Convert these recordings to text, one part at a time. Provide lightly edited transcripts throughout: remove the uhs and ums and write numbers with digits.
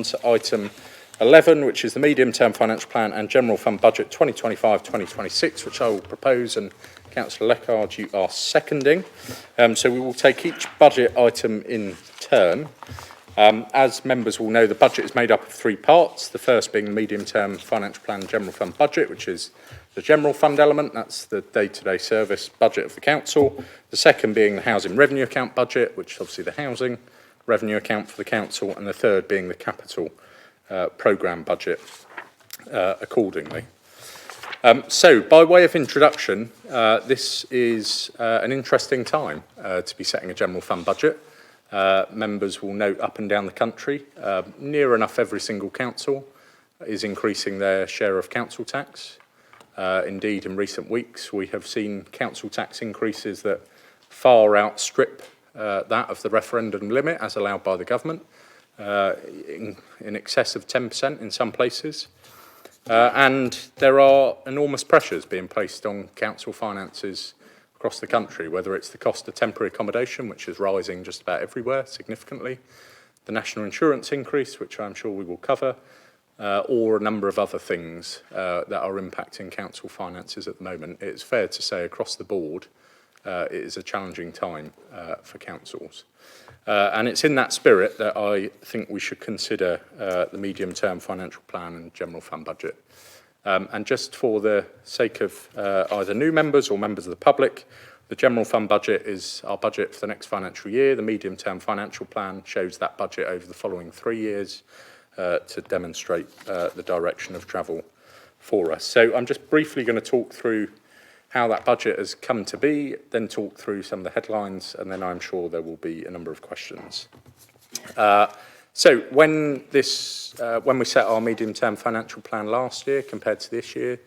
to item 11, which is the medium-term financial plan and general fund budget 2025-2026, which I will propose, and Councillor Leckard, you are seconding. So we will take each budget item in turn. As members will know, the budget is made up of three parts, the first being the medium-term financial plan and general fund budget, which is the general fund element, that's the day-to-day service budget of the council. The second being the housing revenue account budget, which is obviously the housing revenue account for the council, and the third being the capital programme budget accordingly. So, by way of introduction, this is an interesting time to be setting a general fund budget. Members will note up and down the country, near enough every single council is increasing their share of council tax. Indeed, in recent weeks, we have seen council tax increases that far outstrip that of the referendum limit as allowed by the government, in excess of 10% in some places. And there are enormous pressures being placed on council finances across the country, whether it's the cost of temporary accommodation, which is rising just about everywhere significantly, the national insurance increase, which I'm sure we will cover, or a number of other things that are impacting council finances at the moment. It's fair to say across the board it is a challenging time for councils. And it's in that spirit that I think we should consider the medium-term financial plan and general fund budget. And just for the sake of either new members or members of the public, the general fund budget is our budget for the next financial year. The medium-term financial plan shows that budget over the following 3 years to demonstrate the direction of travel for us. So I'm just briefly going to talk through how that budget has come to be, then talk through some of the headlines, and then I'm sure there will be a number of questions. So when we set our medium-term financial plan last year compared to this year,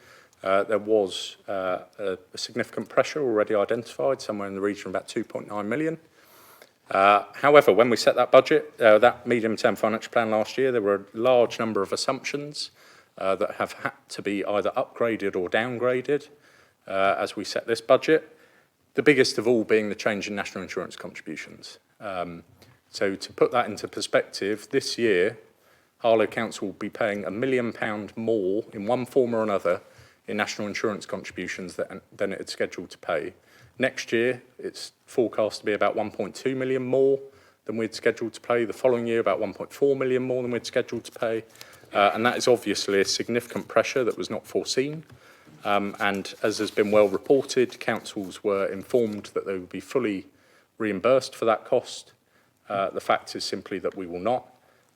there was a significant pressure already identified, somewhere in the region of about 2.9 million. However, when we set that budget, that medium-term financial plan last year, there were a large number of assumptions that have had to be either upgraded or downgraded as we set this budget, the biggest of all being the change in national insurance contributions. So to put that into perspective, this year, Harlow Council will be paying £1 million more in one form or another in national insurance contributions than it had scheduled to pay. Next year, it's forecast to be about 1.2 million more than we'd scheduled to pay. The following year, about 1.4 million more than we'd scheduled to pay. And that is obviously a significant pressure that was not foreseen. And as has been well reported, councils were informed that they would be fully reimbursed for that cost. The fact is simply that we will not.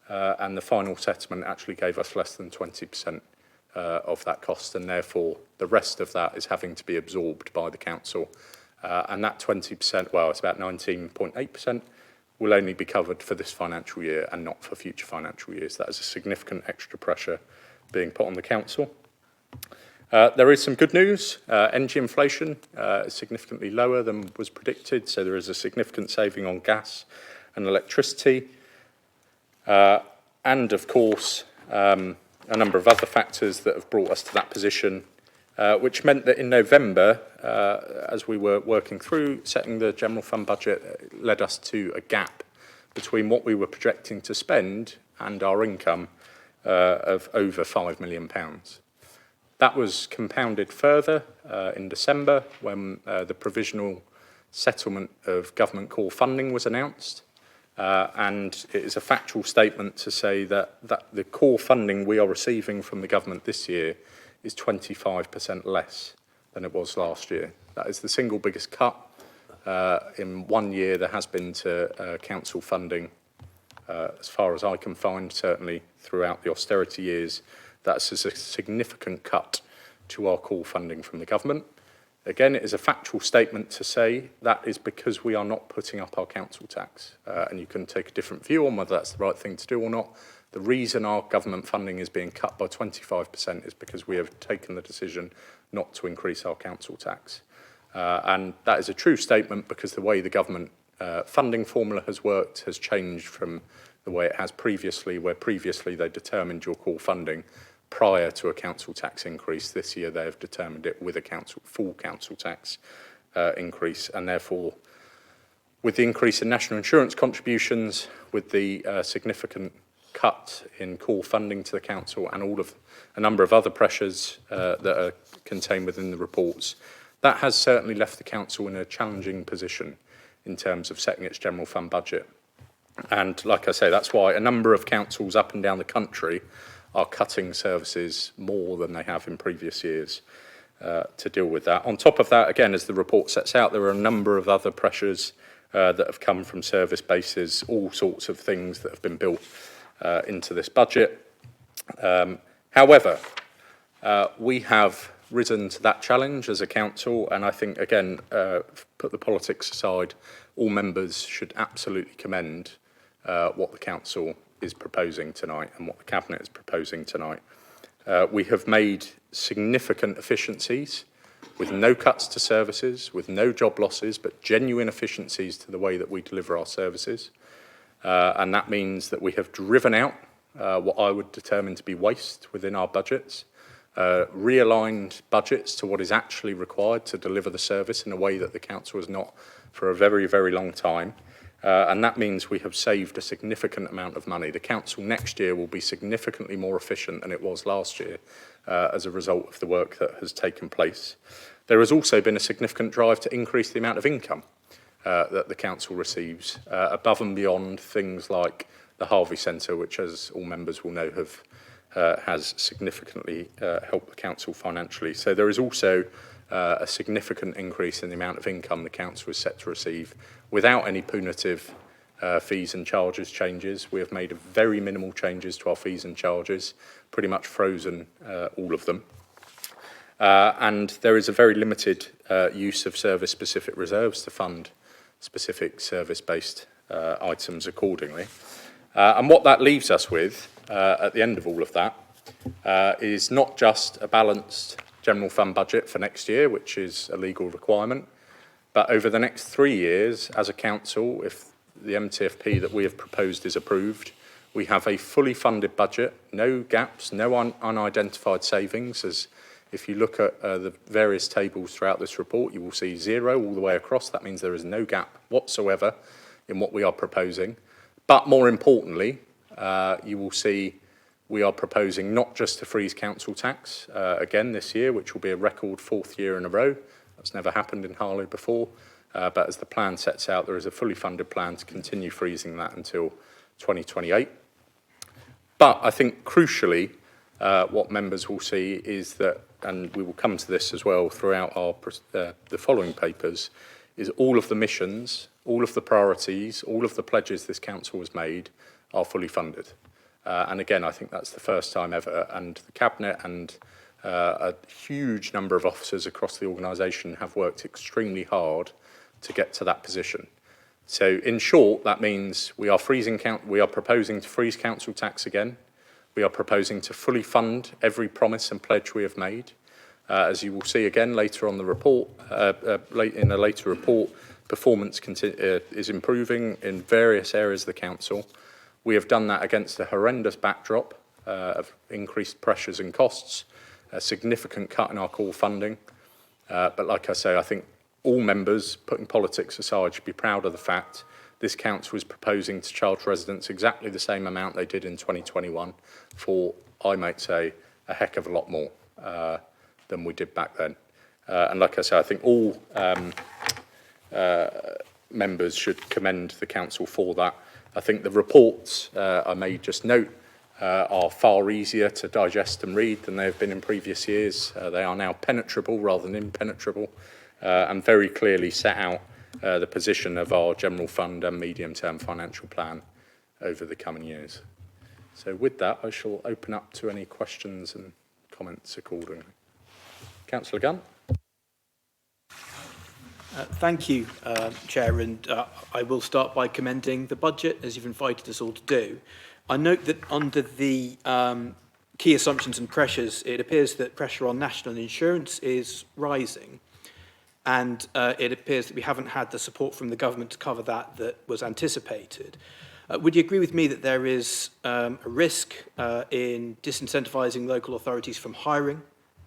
And the final settlement actually gave us less than 20% of that cost, and therefore the rest of that is having to be absorbed by the council. And that 20%, well, it's about 19.8%, will only be covered for this financial year and not for future financial years. That is a significant extra pressure being put on the council. There is some good news. Energy inflation is significantly lower than was predicted, so there is a significant saving on gas and electricity. And, of course, a number of other factors that have brought us to that position, which meant that in November, as we were working through setting the general fund budget, it led us to a gap between what we were projecting to spend and our income of over £5 million. That was compounded further in December when the provisional settlement of government core funding was announced. And it is a factual statement to say that the core funding we are receiving from the government this year is 25% less than it was last year. That is the single biggest cut in 1 year there has been to council funding, as far as I can find, certainly throughout the austerity years. That's a significant cut to our core funding from the government. Again, it is a factual statement to say that is because we are not putting up our council tax. And you can take a different view on whether that's the right thing to do or not. The reason our government funding is being cut by 25% is because we have taken the decision not to increase our council tax. And that is a true statement because the way the government funding formula has worked has changed from the way it has previously, where previously they determined your core funding prior to a council tax increase. This year they have determined it with a full council tax increase, and therefore with the increase in national insurance contributions, with the significant cut in core funding to the council and all of a number of other pressures that are contained within the reports, that has certainly left the council in a challenging position in terms of setting its general fund budget. And like I say, that's why a number of councils up and down the country are cutting services more than they have in previous years to deal with that. On top of that, again, as the report sets out, there are a number of other pressures that have come from service bases, all sorts of things that have been built into this budget. However, we have risen to that challenge as a council, and I think, again, put the politics aside, all members should absolutely commend what the council is proposing tonight and what the Cabinet is proposing tonight. We have made significant efficiencies with no cuts to services, with no job losses, but genuine efficiencies to the way that we deliver our services. And that means that we have driven out what I would determine to be waste within our budgets, realigned budgets to what is actually required to deliver the service in a way that the council has not for a very, very long time. And that means we have saved a significant amount of money. The council next year will be significantly more efficient than it was last year as a result of the work that has taken place. There has also been a significant drive to increase the amount of income that the council receives above and beyond things like the Harvey Centre, which, as all members will know, has significantly helped the council financially. So there is also a significant increase in the amount of income the council is set to receive without any punitive fees and charges changes. We have made very minimal changes to our fees and charges, pretty much frozen all of them. And there is a very limited use of service-specific reserves to fund specific service-based items accordingly. And what that leaves us with at the end of all of that is not just a balanced general fund budget for next year, which is a legal requirement, but over the next 3 years, as a council, if the MTFP that we have proposed is approved, we have a fully funded budget, no gaps, no unidentified savings. As if you look at the various tables throughout this report, you will see 0 all the way across. That means there is no gap whatsoever in what we are proposing. But more importantly, you will see we are proposing not just to freeze council tax again this year, which will be a record 4th year in a row. That's never happened in Harlow before. But as the plan sets out, there is a fully funded plan to continue freezing that until 2028. But I think crucially, what members will see is that, and we will come to this as well throughout our the following papers, is all of the missions, all of the priorities, all of the pledges this council has made are fully funded. And again, I think that's the first time ever, and the Cabinet and a huge number of officers across the organisation have worked extremely hard to get to that position. So in short, that means we are proposing to freeze council tax again. We are proposing to fully fund every promise and pledge we have made. As you will see again later on the report, in a later report, performance is improving in various areas of the council. We have done that against a horrendous backdrop of increased pressures and costs, a significant cut in our core funding. But like I say, I think all members, putting politics aside, should be proud of the fact this council is proposing to charge residents exactly the same amount they did in 2021 for, I might say, a heck of a lot more than we did back then. And like I say, I think all members should commend the council for that. I think the reports, I may just note, are far easier to digest and read than they have been in previous years. They are now penetrable rather than impenetrable, and very clearly set out the position of our general fund and medium-term financial plan over the coming years. So with that, I shall open up to any questions and comments accordingly. Councillor Gunn. Thank you, Chair, and I will start by commending the budget, as you've invited us all to do. I note that under the key assumptions and pressures, it appears that pressure on national insurance is rising, and it appears that we haven't had the support from the government to cover that was anticipated. Would you agree with me that there is a risk in disincentivising local authorities from hiring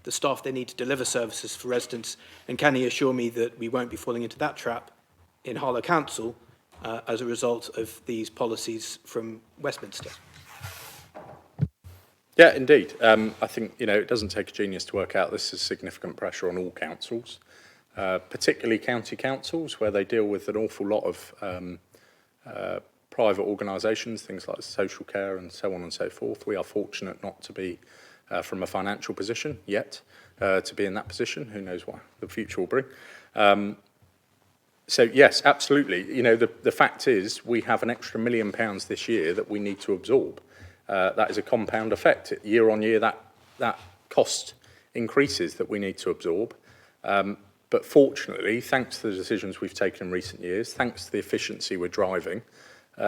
the staff they need to deliver services for residents? And can you assure me that we won't be falling into that trap in Harlow Council as a result of these policies from Westminster? Yeah, indeed. I think, it doesn't take a genius to work out this is significant pressure on all councils, particularly county councils, where they deal with an awful lot of private organisations, things like social care and so on and so forth. We are fortunate not to be from a financial position yet, to be in that position. Who knows what the future will bring. So yes, absolutely. The fact is we have an extra £1 million this year that we need to absorb. That is a compound effect. Year on year, that cost increases that we need to absorb. But fortunately, thanks to the decisions we've taken in recent years, thanks to the efficiency we're driving,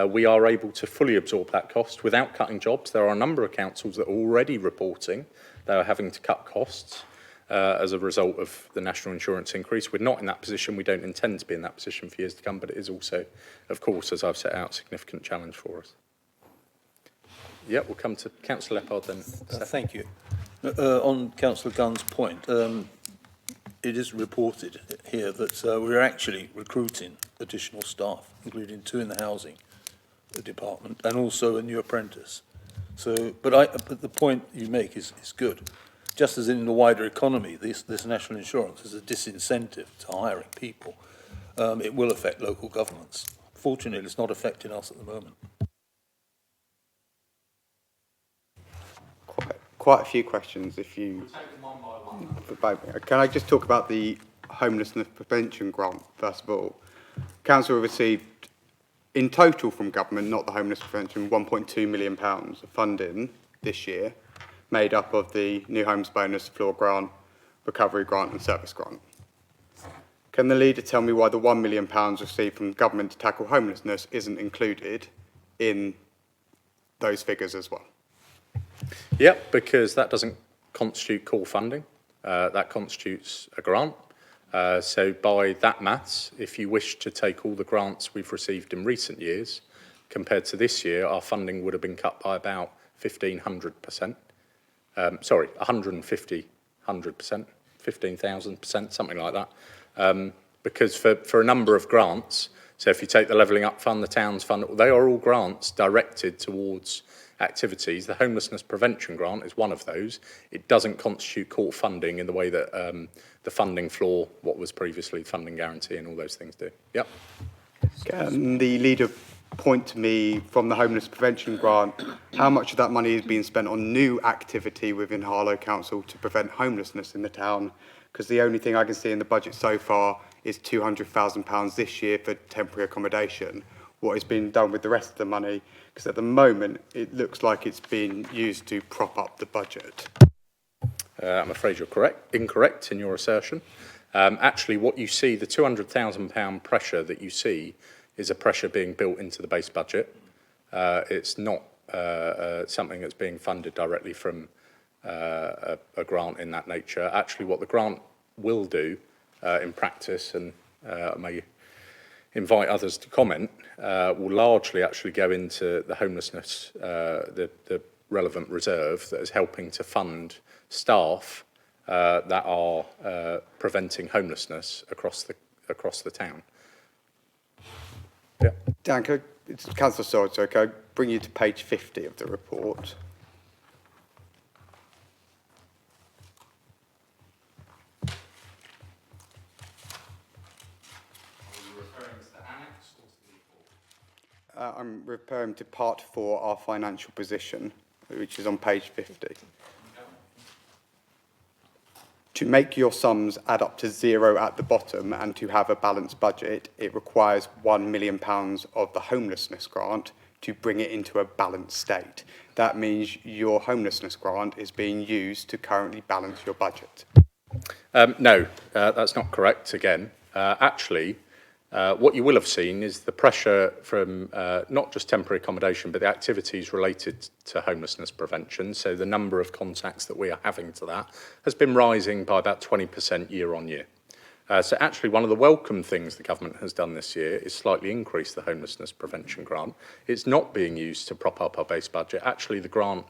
we are able to fully absorb that cost without cutting jobs. There are a number of councils that are already reporting they are having to cut costs as a result of the national insurance increase. We're not in that position. We don't intend to be in that position for years to come, but it is also, of course, as I've set out, a significant challenge for us. Yeah, we'll come to Councillor Leppard then. Thank you. On Councillor Gunn's point, it is reported here that we're actually recruiting additional staff, including 2 in the housing department and also a new apprentice. So, but the point you make is good. Just as in the wider economy, this national insurance is a disincentive to hiring people. It will affect local governments. Fortunately, it's not affecting us at the moment. Quite a few questions, if you... Can I just talk about the homelessness prevention grant, first of all? Council received, in total from government, not the homeless prevention, £1.2 million of funding this year, made up of the new homes bonus, floor grant, recovery grant and service grant. Can the leader tell me why the £1 million received from government to tackle homelessness isn't included in those figures as well? Yep, because that doesn't constitute core funding. That constitutes a grant. So by that maths, if you wish to take all the grants we've received in recent years, compared to this year, our funding would have been cut by about 1,500%. 150%, 15,000%, something like that. Because for a number of grants, so if you take the Levelling Up Fund, the Towns Fund, they are all grants directed towards activities. The homelessness prevention grant is one of those. It doesn't constitute core funding in the way that the funding floor, what was previously funding guarantee and all those things do. Yep. Can the leader point to me from the homeless prevention grant how much of that money is being spent on new activity within Harlow Council to prevent homelessness in the town? Because the only thing I can see in the budget so far is £200,000 this year for temporary accommodation. What is being done with the rest of the money? Because at the moment, it looks like it's being used to prop up the budget. I'm afraid you're incorrect in your assertion. Actually, what you see, the £200,000 pressure that you see is a pressure being built into the base budget. It's not something that's being funded directly from a grant in that nature. Actually, what the grant will do in practice, and I may invite others to comment, will largely actually go into the homelessness, the relevant reserve that is helping to fund staff that are preventing homelessness across the town. Yeah. Dan, it's Councillor Sword, so can I bring you to page 50 of the report? I'm referring to part 4, our financial position, which is on page 50. To make your sums add up to 0 at the bottom and to have a balanced budget, it requires £1 million of the homelessness grant to bring it into a balanced state. That means your homelessness grant is being used to currently balance your budget. No, that's not correct again. Actually, what you will have seen is the pressure from not just temporary accommodation, but the activities related to homelessness prevention. So the number of contacts that we are having to that has been rising by about 20% year on year. So actually one of the welcome things the government has done this year is slightly increase the homelessness prevention grant. It's not being used to prop up our base budget. Actually, the grant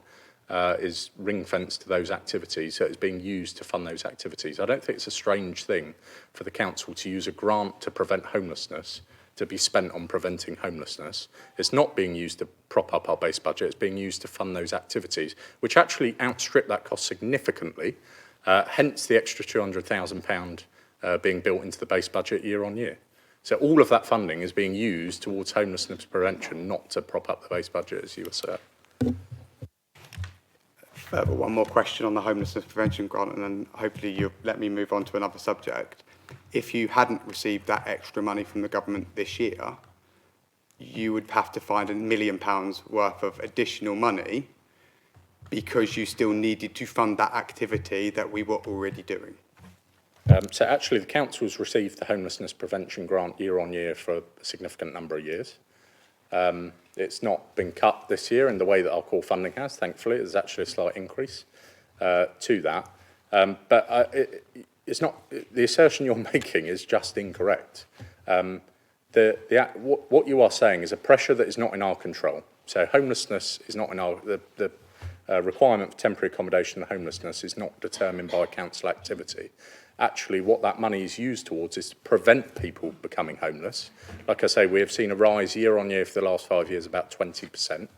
is ring-fenced to those activities, so it's being used to fund those activities. I don't think it's a strange thing for the council to use a grant to prevent homelessness to be spent on preventing homelessness. It's not being used to prop up our base budget, it's being used to fund those activities, which actually outstrip that cost significantly, hence the extra £200,000 being built into the base budget year on year. So all of that funding is being used towards homelessness prevention, not to prop up the base budget, as you assert. Further, one more question on the homelessness prevention grant, and then hopefully you'll let me move on to another subject. If you hadn't received that extra money from the government this year, you would have to find £1 million worth of additional money because you still needed to fund that activity that we were already doing. So actually the council's received the homelessness prevention grant year on year for a significant number of years. It's not been cut this year in the way that our core funding has, thankfully. There's actually a slight increase to that. It's not, the assertion you're making is just incorrect. What you are saying is a pressure that is not in our control. So homelessness is not in our, the requirement for temporary accommodation and homelessness is not determined by council activity. Actually, what that money is used towards is to prevent people becoming homeless. Like I say, we have seen a rise year on year for the last 5 years, about 20%.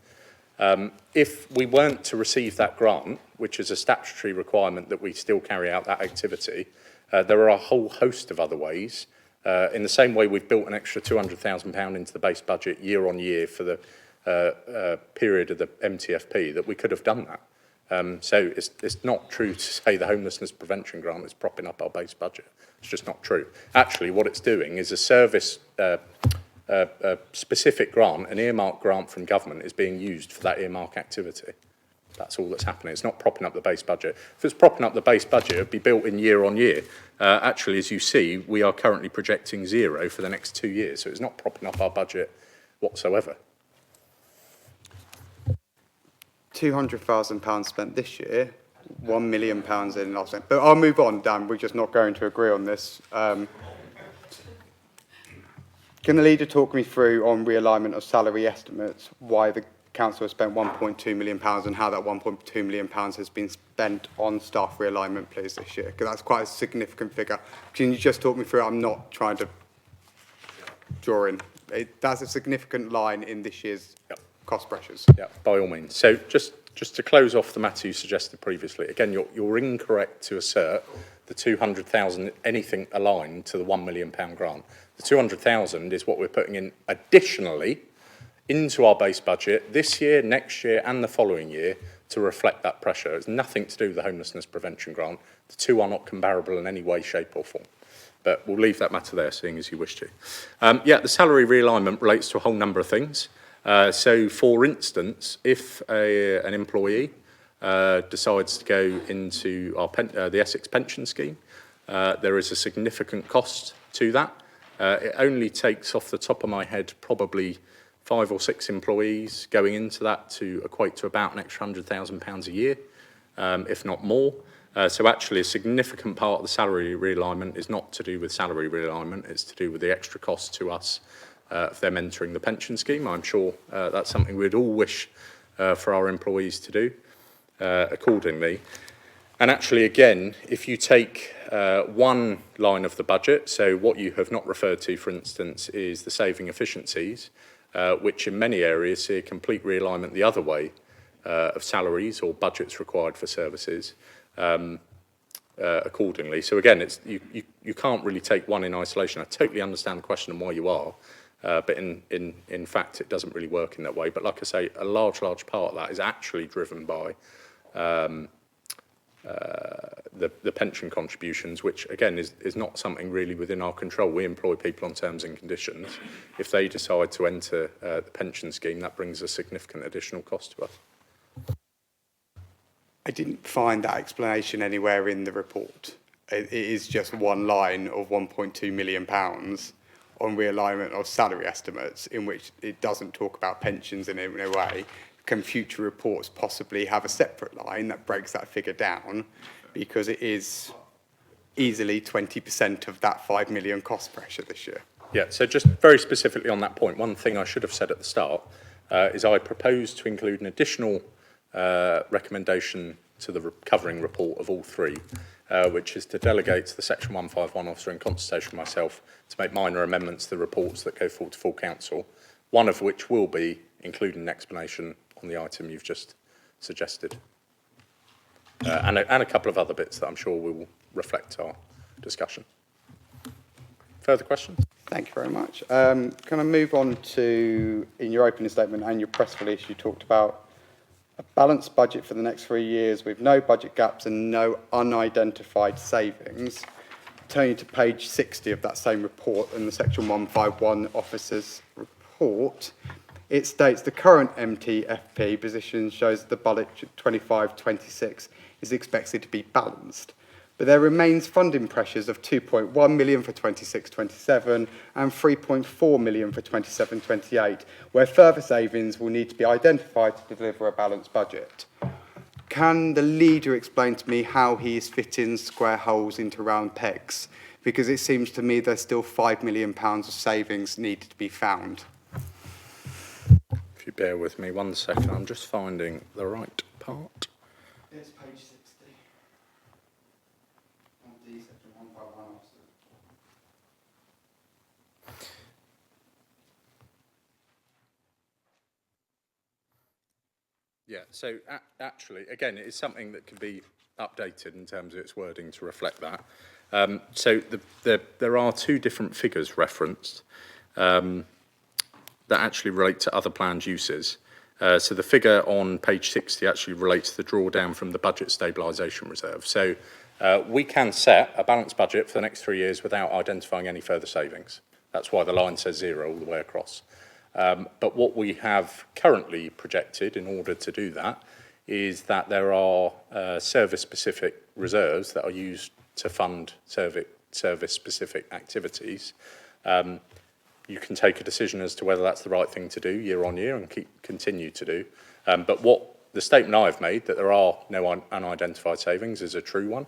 If we weren't to receive that grant, which is a statutory requirement that we still carry out that activity, there are a whole host of other ways. In the same way we've built an extra £200,000 into the base budget year on year for the period of the MTFP, that we could have done that. So it's not true to say the homelessness prevention grant is propping up our base budget. It's just not true. Actually, what it's doing is a service, a specific grant, an earmark grant from government is being used for that earmark activity. That's all that's happening. It's not propping up the base budget. If it's propping up the base budget, it would be built in year on year. Actually, as you see, we are currently projecting 0 for the next 2 years. So it's not propping up our budget whatsoever. £200,000 spent this year, £1 million in last year. But I'll move on, Dan. We're just not going to agree on this. Can the leader talk me through on realignment of salary estimates, why the council has spent £1.2 million and how that £1.2 million has been spent on staff realignment, please, this year? Because that's quite a significant figure. Can you just talk me through it? I'm not trying to draw in. That's a significant line in this year's cost pressures. Yeah, by all means. So just to close off the matter you suggested previously, again, you're incorrect to assert the 200,000 anything aligned to the £1 million grant. The 200,000 is what we're putting in additionally into our base budget this year, next year, and the following year to reflect that pressure. It's nothing to do with the homelessness prevention grant. The two are not comparable in any way, shape, or form. But we'll leave that matter there, seeing as you wish to. The salary realignment relates to a whole number of things. So, for instance, if an employee decides to go into the Essex pension scheme, there is a significant cost to that. It only takes, off the top of my head, probably 5 or 6 employees going into that to equate to about an extra £100,000 a year, if not more. So actually a significant part of the salary realignment is not to do with salary realignment, it's to do with the extra cost to us of them entering the pension scheme. I'm sure that's something we'd all wish for our employees to do accordingly. And actually, again, if you take one line of the budget, so what you have not referred to, for instance, is the saving efficiencies, which in many areas see a complete realignment the other way of salaries or budgets required for services accordingly. So again, you can't really take one in isolation. I totally understand the question and why you are, but in fact, it doesn't really work in that way. But like I say, a large part of that is actually driven by the pension contributions, which again is not something really within our control. We employ people on terms and conditions. If they decide to enter the pension scheme, that brings a significant additional cost to us. I didn't find that explanation anywhere in the report. It is just one line of £1.2 million on realignment of salary estimates, in which it doesn't talk about pensions in a way. Can future reports possibly have a separate line that breaks that figure down, because it is easily 20% of that 5 million cost pressure this year? Yeah, so just very specifically on that point, one thing I should have said at the start is I propose to include an additional recommendation to the covering report of all three, which is to delegate to the Section 151 officer in consultation with myself to make minor amendments to the reports that go forward to full council, one of which will be including an explanation on the item you've just suggested. And a couple of other bits that I'm sure will reflect our discussion. Further questions? Thank you very much. Can I move on to, in your opening statement and your press release, you talked about a balanced budget for the next 3 years with no budget gaps and no unidentified savings. Turning to page 60 of that same report in the Section 151 officer's report, it states the current MTFP position shows the budget 25-26 is expected to be balanced, but there remains funding pressures of 2.1 million for 26-27 and 3.4 million for 27-28, where further savings will need to be identified to deliver a balanced budget. Can the leader explain to me how he is fitting square holes into round pegs? Because it seems to me there's still £5 million of savings needed to be found. If you bear with me 1 second, I'm just finding the right part. It's page 60. On the Section 151 officer. Yeah, so actually, again, it is something that can be updated in terms of its wording to reflect that. So there are two different figures referenced that actually relate to other planned uses. So the figure on page 60 actually relates to the drawdown from the budget stabilisation reserve. So we can set a balanced budget for the next 3 years without identifying any further savings. That's why the line says 0 all the way across. But what we have currently projected in order to do that is that there are service-specific reserves that are used to fund service-specific activities. You can take a decision as to whether that's the right thing to do year on year and continue to do. But what the statement I've made, that there are no unidentified savings, is a true one.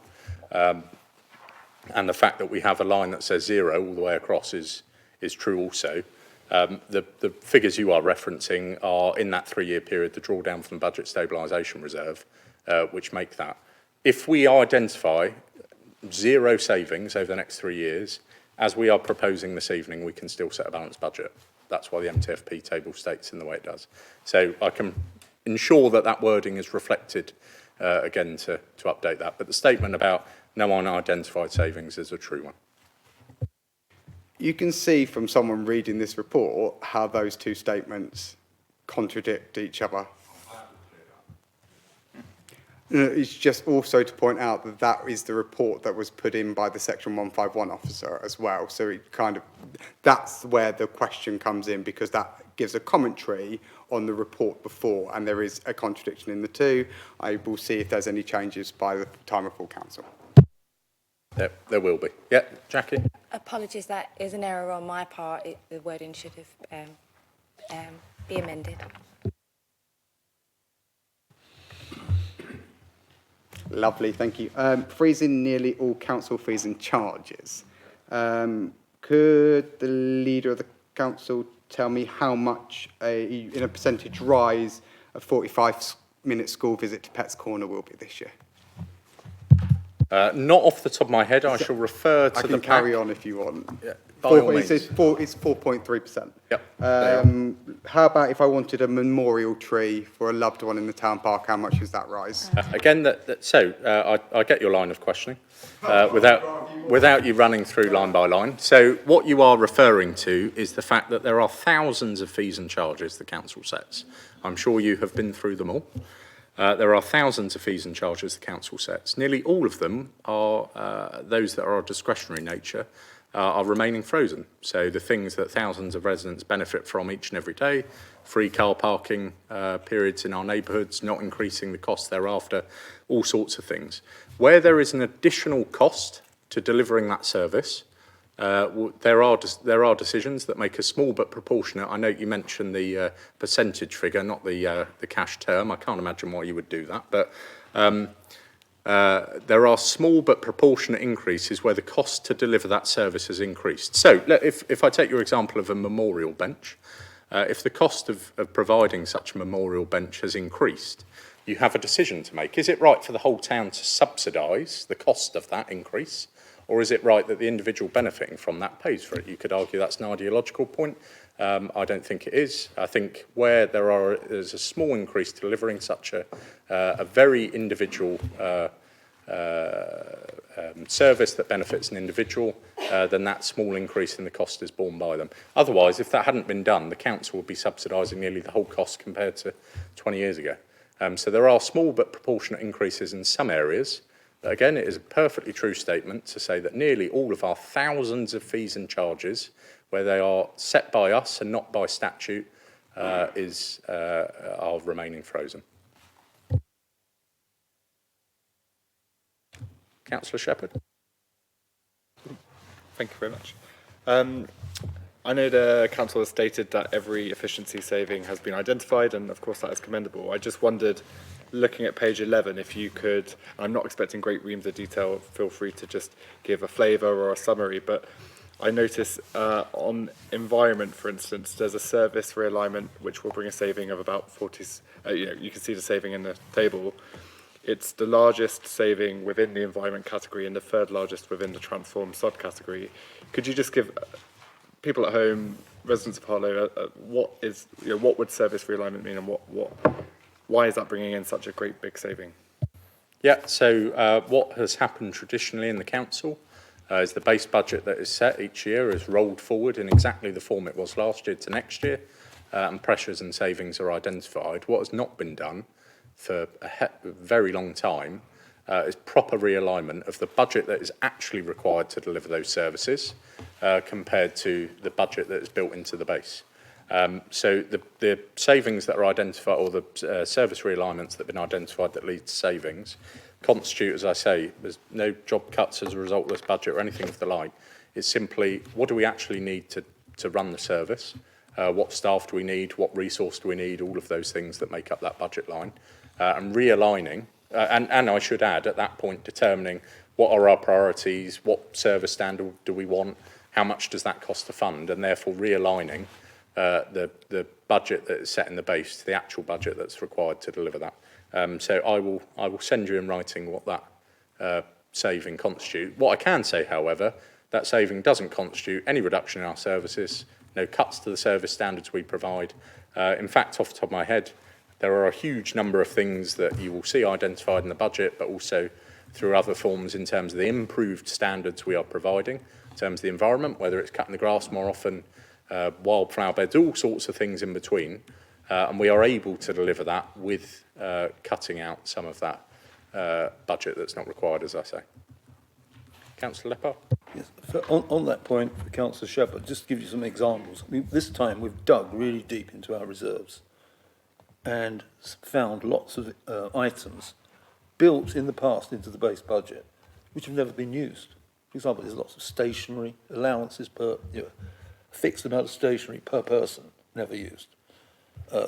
And the fact that we have a line that says 0 all the way across is true also. The figures you are referencing are in that 3-year period, the drawdown from the budget stabilisation reserve, which make that. If we identify 0 savings over the next 3 years, as we are proposing this evening, we can still set a balanced budget. That's why the MTFP table states in the way it does. So I can ensure that that wording is reflected again to update that. But the statement about no unidentified savings is a true one. You can see from someone reading this report how those two statements contradict each other. It's just also to point out that that is the report that was put in by the Section 151 officer as well. So it that's where the question comes in, because that gives a commentary on the report before, and there is a contradiction in the two. I will see if there's any changes by the time of full council. There will be. Yeah, Jackie? Apologies, that is an error on my part. The wording should have be amended. Lovely, thank you. Freezing nearly all council fees and charges. Could the leader of the council tell me how much, in a percentage rise, a 45-minute school visit to Pets Corner will be this year? Not off the top of my head. I shall refer to the I can carry on if you want. Yeah, by all means. It's 4.3%. Yep. How about if I wanted a memorial tree for a loved one in the town park? How much does that rise? Again, I get your line of questioning without you running through line by line. So what you are referring to is the fact that there are thousands of fees and charges the council sets. I'm sure you have been through them all. There are thousands of fees and charges the council sets. Nearly all of them are those that are of discretionary nature are remaining frozen. So the things that thousands of residents benefit from each and every day, free car parking periods in our neighbourhoods, not increasing the cost thereafter, all sorts of things. Where there is an additional cost to delivering that service, there are decisions that make a small but proportionate. I note you mentioned the percentage figure, not the cash term. I can't imagine why you would do that, but there are small but proportionate increases where the cost to deliver that service has increased. So if I take your example of a memorial bench, if the cost of providing such a memorial bench has increased, you have a decision to make. Is it right for the whole town to subsidise the cost of that increase, or is it right that the individual benefiting from that pays for it? You could argue that's an ideological point. I don't think it is. I think where there's a small increase delivering such a very individual service that benefits an individual, then that small increase in the cost is borne by them. Otherwise, if that hadn't been done, the council would be subsidising nearly the whole cost compared to 20 years ago. So there are small but proportionate increases in some areas. But again, it is a perfectly true statement to say that nearly all of our thousands of fees and charges, where they are set by us and not by statute, are remaining frozen. Councillor Shepherd. Thank you very much. I know the council has stated that every efficiency saving has been identified, and of course that is commendable. I just wondered, looking at page 11, if you could, I'm not expecting great reams of detail, feel free to just give a flavour or a summary, but I notice on environment, for instance, there's a service realignment which will bring a saving of about 40, you can see the saving in the table. It's the largest saving within the environment category and the third largest within the transform subcategory. Could you just give people at home, residents of Harlow, what would service realignment mean, and why is that bringing in such a great big saving? Yeah, so what has happened traditionally in the council is the base budget that is set each year is rolled forward in exactly the form it was last year to next year, and pressures and savings are identified. What has not been done for a very long time is proper realignment of the budget that is actually required to deliver those services compared to the budget that is built into the base. So the savings that are identified, or the service realignments that have been identified that lead to savings, constitute, as I say, there's no job cuts as a result of this budget or anything of the like. It's simply, what do we actually need to run the service? What staff do we need? What resource do we need? All of those things that make up that budget line. And realigning, and I should add, at that point, determining what are our priorities, what service standard do we want, how much does that cost to fund, and therefore realigning the budget that is set in the base to the actual budget that's required to deliver that. So I will send you in writing what that saving constitutes. What I can say, however, that saving doesn't constitute any reduction in our services, no cuts to the service standards we provide. In fact, off the top of my head, there are a huge number of things that you will see identified in the budget, but also through other forms in terms of the improved standards we are providing, in terms of the environment, whether it's cutting the grass more often, wildflower beds, all sorts of things in between. And we are able to deliver that with cutting out some of that budget that's not required, as I say. Councillor Lepard. Yes. On that point, for Councillor Shepherd, just to give you some examples. This time we've dug really deep into our reserves and found lots of items built in the past into the base budget which have never been used. For example, there's lots of stationery allowances per, fixed amount of stationery per person, never used.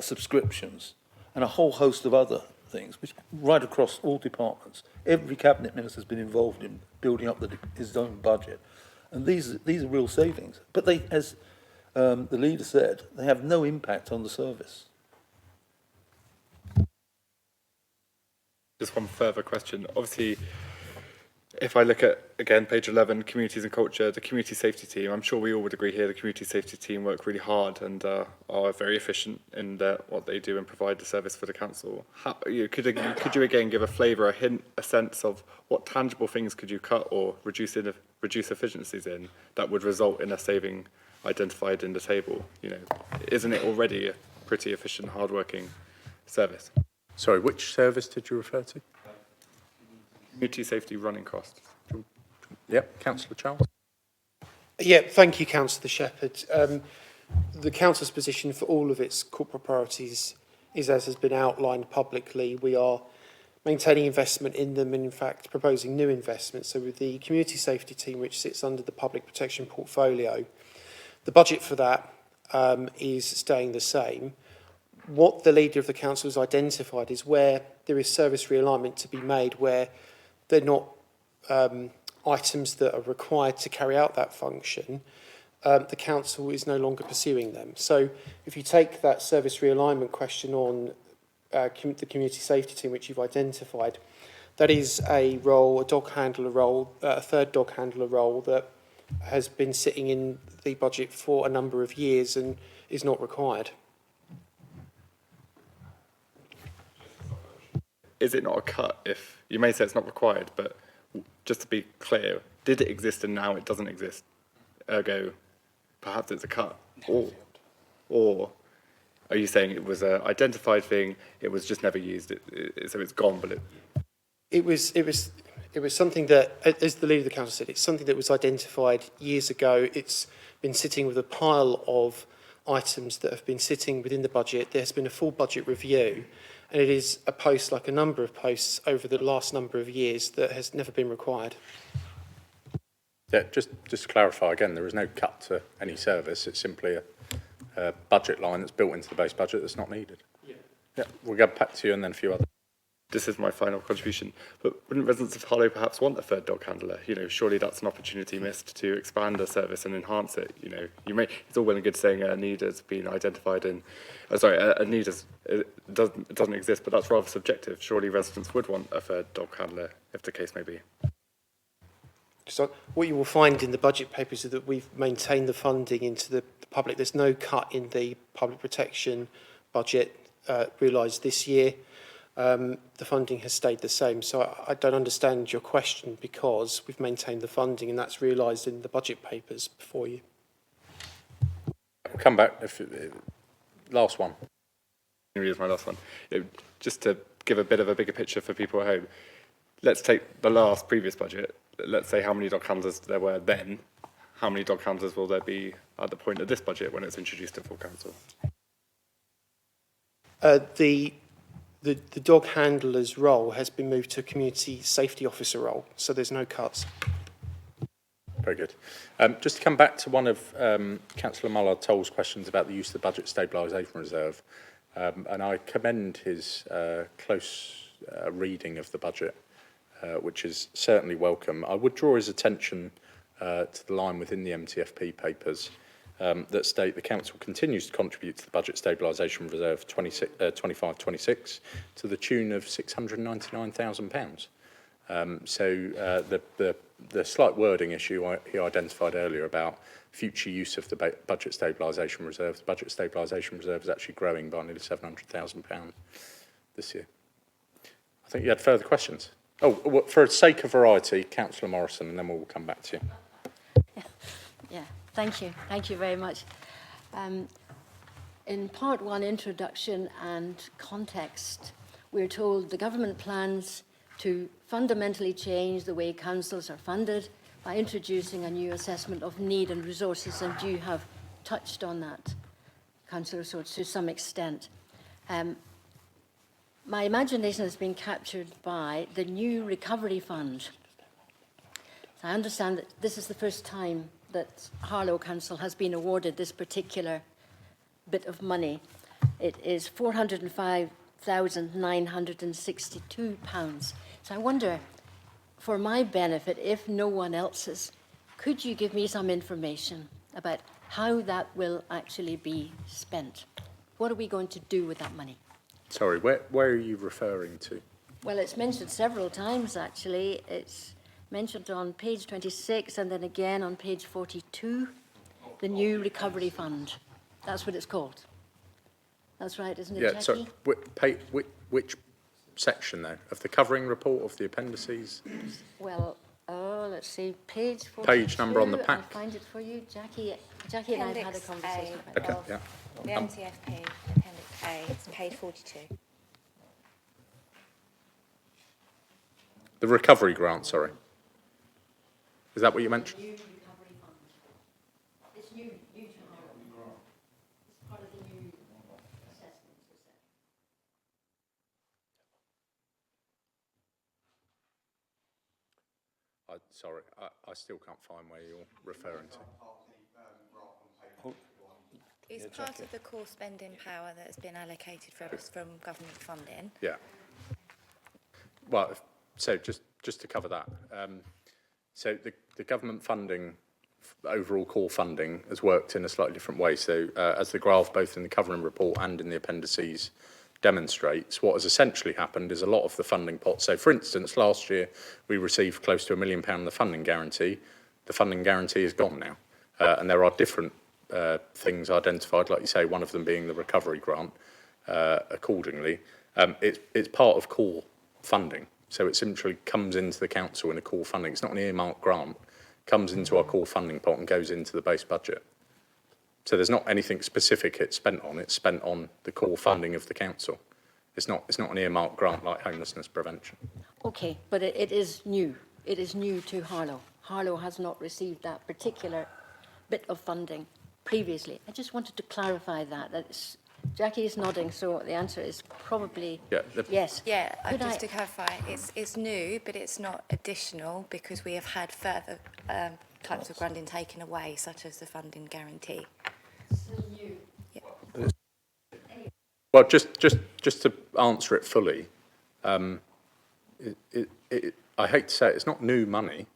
Subscriptions, and a whole host of other things, which right across all departments. Every cabinet minister has been involved in building up his own budget, and these are real savings. But they, as the leader said, they have no impact on the service. Just one further question. Obviously, if I look at, again, page 11, communities and culture, the community safety team, I'm sure we all would agree here, the community safety team work really hard and are very efficient in what they do and provide the service for the council. Could you again give a flavour, a hint, a sense of what tangible things could you cut or reduce efficiencies in that would result in a saving identified in the table? Isn't it already a pretty efficient, hard-working service? Sorry, which service did you refer to? Community safety running costs. Yep, Councillor Charles. Yeah, thank you, Councillor Shepherd. The Council's position for all of its corporate priorities is, as has been outlined publicly, we are maintaining investment in them and, in fact, proposing new investments. So with the community safety team, which sits under the public protection portfolio, the budget for that is staying the same. What the leader of the council has identified is where there is service realignment to be made, where they're not items that are required to carry out that function, the council is no longer pursuing them. So if you take that service realignment question on the community safety team, which you've identified, that is a role, a dog handler role, a third dog handler role that has been sitting in the budget for a number of years and is not required. Is it not a cut if, you may say it's not required, but just to be clear, did it exist and now it doesn't exist? Ergo, perhaps it's a cut. Or are you saying it was an identified thing, it was just never used, so it's gone, but It was something that, as the leader of the council said, it's something that was identified years ago. It's been sitting with a pile of items that have been sitting within the budget. There has been a full budget review, and it is a post, like a number of posts over the last number of years, that has never been required. Yeah, just to clarify again, there is no cut to any service. It's simply a budget line that's built into the base budget that's not needed. Yeah, we'll get back to you and then a few others. this is my final contribution, but wouldn't residents of Harlow perhaps want a third dog handler? You know, surely that's an opportunity missed to expand the service and enhance it. You know, it's all well and good saying a need has been identified and, a need doesn't exist, but that's rather subjective. Surely residents would want a third dog handler, if the case may be. So what you will find in the budget papers is that we've maintained the funding into the public. There's no cut in the public protection budget realised this year. The funding has stayed the same. So I don't understand your question, because we've maintained the funding and that's realised in the budget papers before you. We'll come back. Last one. Here's my last one. Just to give a bit of a bigger picture for people at home, let's take the previous budget. Let's say how many dog handlers there were then. How many dog handlers will there be at the point of this budget when it's introduced to full council? The dog handler's role has been moved to a community safety officer role, so there's no cuts. Very good. Just to come back to one of Councillor Mullard-Toll's questions about the use of the budget stabilisation reserve, and I commend his close reading of the budget, which is certainly welcome. I would draw his attention to the line within the MTFP papers that state the council continues to contribute to the budget stabilisation reserve 25-26 to the tune of £699,000. So the slight wording issue he identified earlier about future use of the budget stabilisation reserve, the budget stabilisation reserve is actually growing by nearly £700,000 this year. I think you had further questions. Oh, for the sake of variety, Councillor Morrison, and then we'll come back to you. Yeah, thank you. Thank you very much. In part one, introduction and context, we're told the government plans to fundamentally change the way councils are funded by introducing a new assessment of need and resources, and you have touched on that, Councillor Swords, to some extent. My imagination has been captured by the new recovery fund. I understand that this is the first time that Harlow Council has been awarded this particular bit of money. It is £405,962. So I wonder, for my benefit, if no one else's, could you give me some information about how that will actually be spent? What are we going to do with that money? Sorry, where are you referring to? Well, it's mentioned several times, actually. It's mentioned on page 26 and then again on page 42, the new recovery fund. That's what it's called. That's right, isn't it, Jackie? So which section, though? Of the covering report, of the appendices? Well, let's see, page 42. Page number on the pack. I'll find it for you. Jackie and I have had a conversation about Okay, it. yeah. The MTFP, Appendix A, it's page 42. The recovery grant, sorry. Is that what you mentioned? New recovery fund. It's new to Harlow. It's part of the new assessment, Sorry, I still can't find where you're referring to. It's part of the core spending power that has been allocated for us from government funding. Yeah. Well, so just to cover that, so the government funding, overall core funding, has worked in a slightly different way. So as the graph, both in the covering report and in the appendices demonstrates, what has essentially happened is a lot of the funding pot. So, for instance, last year we received close to £1 million in the funding guarantee. The funding guarantee is gone now, and there are different things identified, like you say, one of them being the recovery grant. Accordingly, it's part of core funding, so it simply comes into the council in a core funding. It's not an earmarked grant; comes into our core funding pot and goes into the base budget. So there's not anything specific it's spent on. It's spent on the core funding of the council. It's not an earmarked grant like homelessness prevention. Okay, but it is new. It is new to Harlow. Harlow has not received that particular bit of funding previously. I just wanted to clarify that. Jackie is nodding, so the answer is probably yes. Yeah, just to clarify, it's new, but it's not additional because we have had further types of funding taken away, such as the funding guarantee. Still new. Yeah. Well, just to answer it fully, I hate to say it, it's not new money.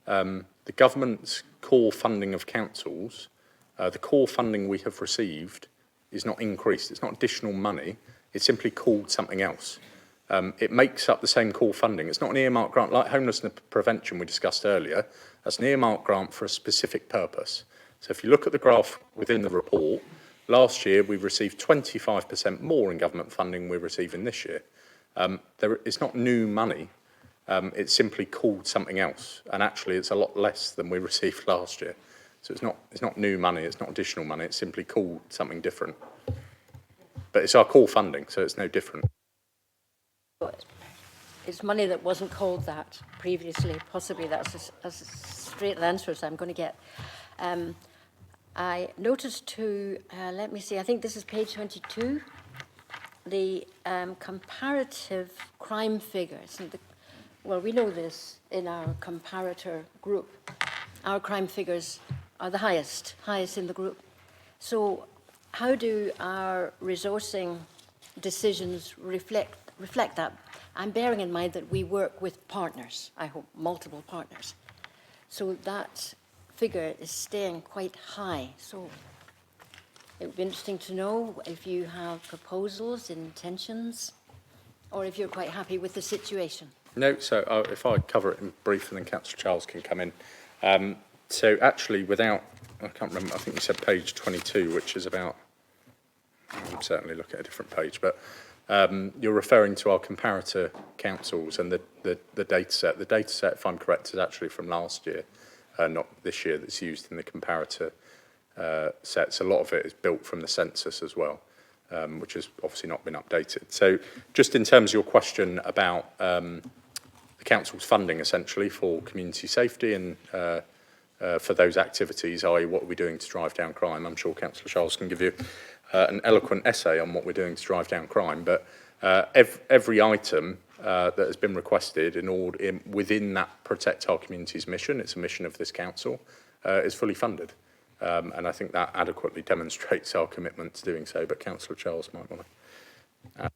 The government's core funding of councils, the core funding we have received is not increased. It's not additional money. It's simply called something else. It makes up the same core funding. It's not an earmarked grant like homelessness prevention we discussed earlier. That's an earmarked grant for a specific purpose. So if you look at the graph within the report, last year we received 25% more in government funding we're receiving this year. It's not new money. It's simply called something else, and actually it's a lot less than we received last year. So it's not new money, it's not additional money, it's simply called something different. But it's our core funding, so it's no different. It's money that wasn't called that previously. Possibly that's as straight an answer as I'm going to get. I noticed too, let me see, I think this is page 22, the comparative crime figures. And well, we know this in our comparator group. Our crime figures are the highest in the group. So how do our resourcing decisions reflect that? I'm bearing in mind that we work with partners, I hope multiple partners. So that figure is staying quite high. So it would be interesting to know if you have proposals, intentions, or if you're quite happy with the situation. No, so if I cover it in brief and then Councillor Charles can come in. So actually I can't remember, I think you said page 22, which is about, I'll certainly look at a different page, but you're referring to our comparator councils and the data set. The data set, if I'm correct, is actually from last year, not this year, that's used in the comparator sets. A lot of it is built from the census as well, which has obviously not been updated. So just in terms of your question about the council's funding essentially for community safety and for those activities, i.e. what are we doing to drive down crime, I'm sure Councillor Charles can give you an eloquent essay on what we're doing to drive down crime, but every item that has been requested within that Protect Our Communities mission, it's a mission of this council, is fully funded. And I think that adequately demonstrates our commitment to doing so, but Councillor Charles might want to.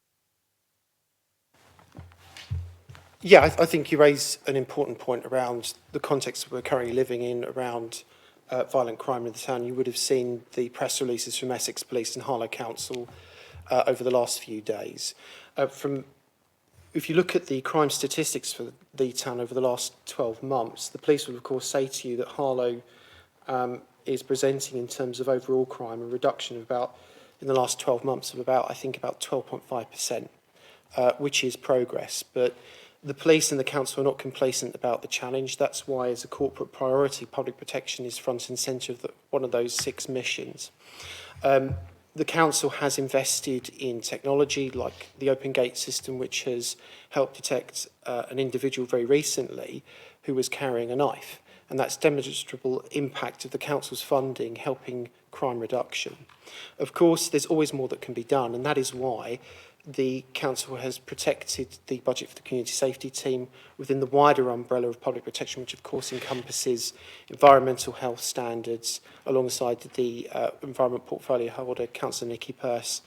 Yeah, I think you raise an important point around the context that we're currently living in around violent crime in the town. You would have seen the press releases from Essex Police and Harlow Council over the last few days. If you look at the crime statistics for the town over the last 12 months, the police will of course say to you that Harlow is presenting in terms of overall crime a reduction of about, in the last 12 months, of about, I think, about 12.5%, which is progress. But the police and the council are not complacent about the challenge. That's why, as a corporate priority, public protection is front and centre of one of those 6 missions. The council has invested in technology like the Open Gate system, which has helped detect an individual very recently who was carrying a knife. And that's demonstrable impact of the council's funding helping crime reduction. Of course, there's always more that can be done, and that is why the council has protected the budget for the community safety team within the wider umbrella of public protection, which of course encompasses environmental health standards alongside the environment portfolio holder, Councillor Nicky Pearce,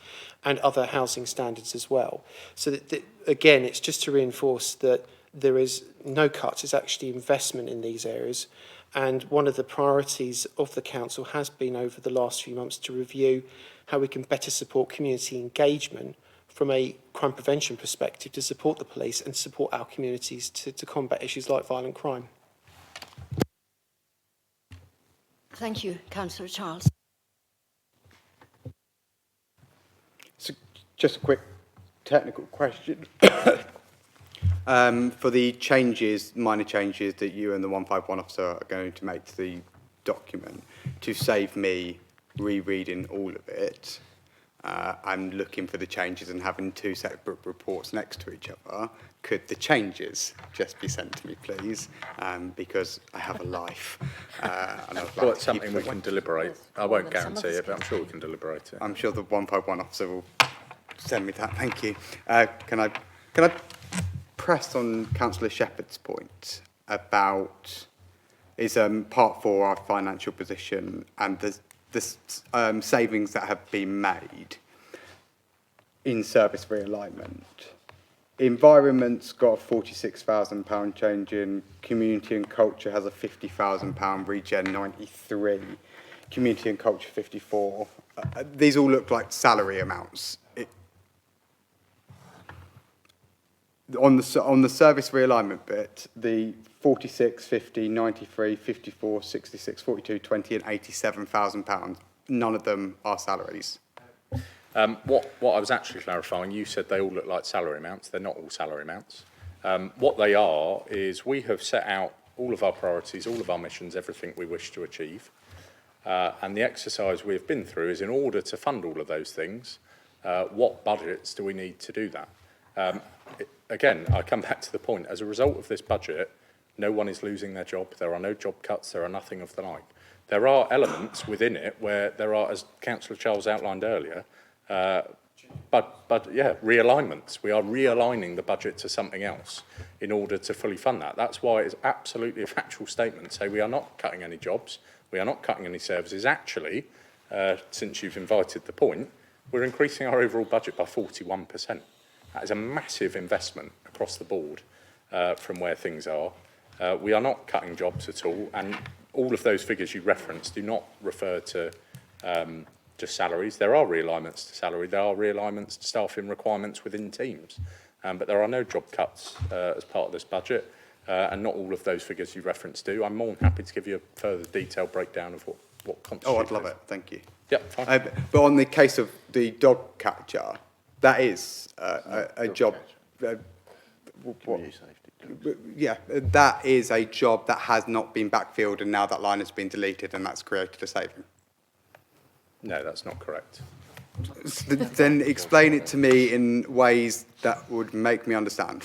and other housing standards as well. So that again, it's just to reinforce that there is no cuts, it's actually investment in these areas. And one of the priorities of the council has been over the last few months to review how we can better support community engagement from a crime prevention perspective to support the police and support our communities to combat issues like violent crime. Thank you, Councillor Charles. So just a quick technical question. For the changes, minor changes that you and the 151 officer are going to make to the document, to save me rereading all of it, I'm looking for the changes and having two separate reports next to each other. Could the changes just be sent to me, please? Because I have a life. And I'd like Well, to it's something keep we it- can deliberate. I won't guarantee it, but I'm sure we can deliberate it. I'm sure the 151 officer will send me that. Thank you. Can I press on Councillor Shepherd's point about is part 4 our financial position and the savings that have been made in service realignment? Environment's got a £46,000 change in. Community and culture has a £50,000. Regen 93. Community and culture 54. These all look like salary amounts. On the service realignment bit, the 46, 50, 93, 54, 66, 42, 20 and £87,000, none of them are salaries. What I was actually clarifying, you said they all look like salary amounts. They're not all salary amounts. What they are is we have set out all of our priorities, all of our missions, everything we wish to achieve. And the exercise we've been through is in order to fund all of those things, what budgets do we need to do that? Again, I come back to the point, as a result of this budget, no one is losing their job. There are no job cuts. There are nothing of the like. There are elements within it where there are, as Councillor Charles outlined earlier, but yeah, realignments. We are realigning the budget to something else in order to fully fund that. That's why it's absolutely a factual statement to say we are not cutting any jobs. We are not cutting any services. Actually, since you've invited the point, we're increasing our overall budget by 41%. That is a massive investment across the board from where things are. We are not cutting jobs at all, and all of those figures you referenced do not refer to just salaries. There are realignments to salary. There are realignments to staffing requirements within teams, but there are no job cuts as part of this budget, and not all of those figures you referenced do. I'm more than happy to give you a further detailed breakdown of what constitutes. Oh, I'd love it. Thank you. Yeah, fine. But on the case of the dog catcher, that is a job. Yeah, that is a job that has not been backfilled, and now that line has been deleted, and that's created a saving. No, that's not correct. Then explain it to me in ways that would make me understand,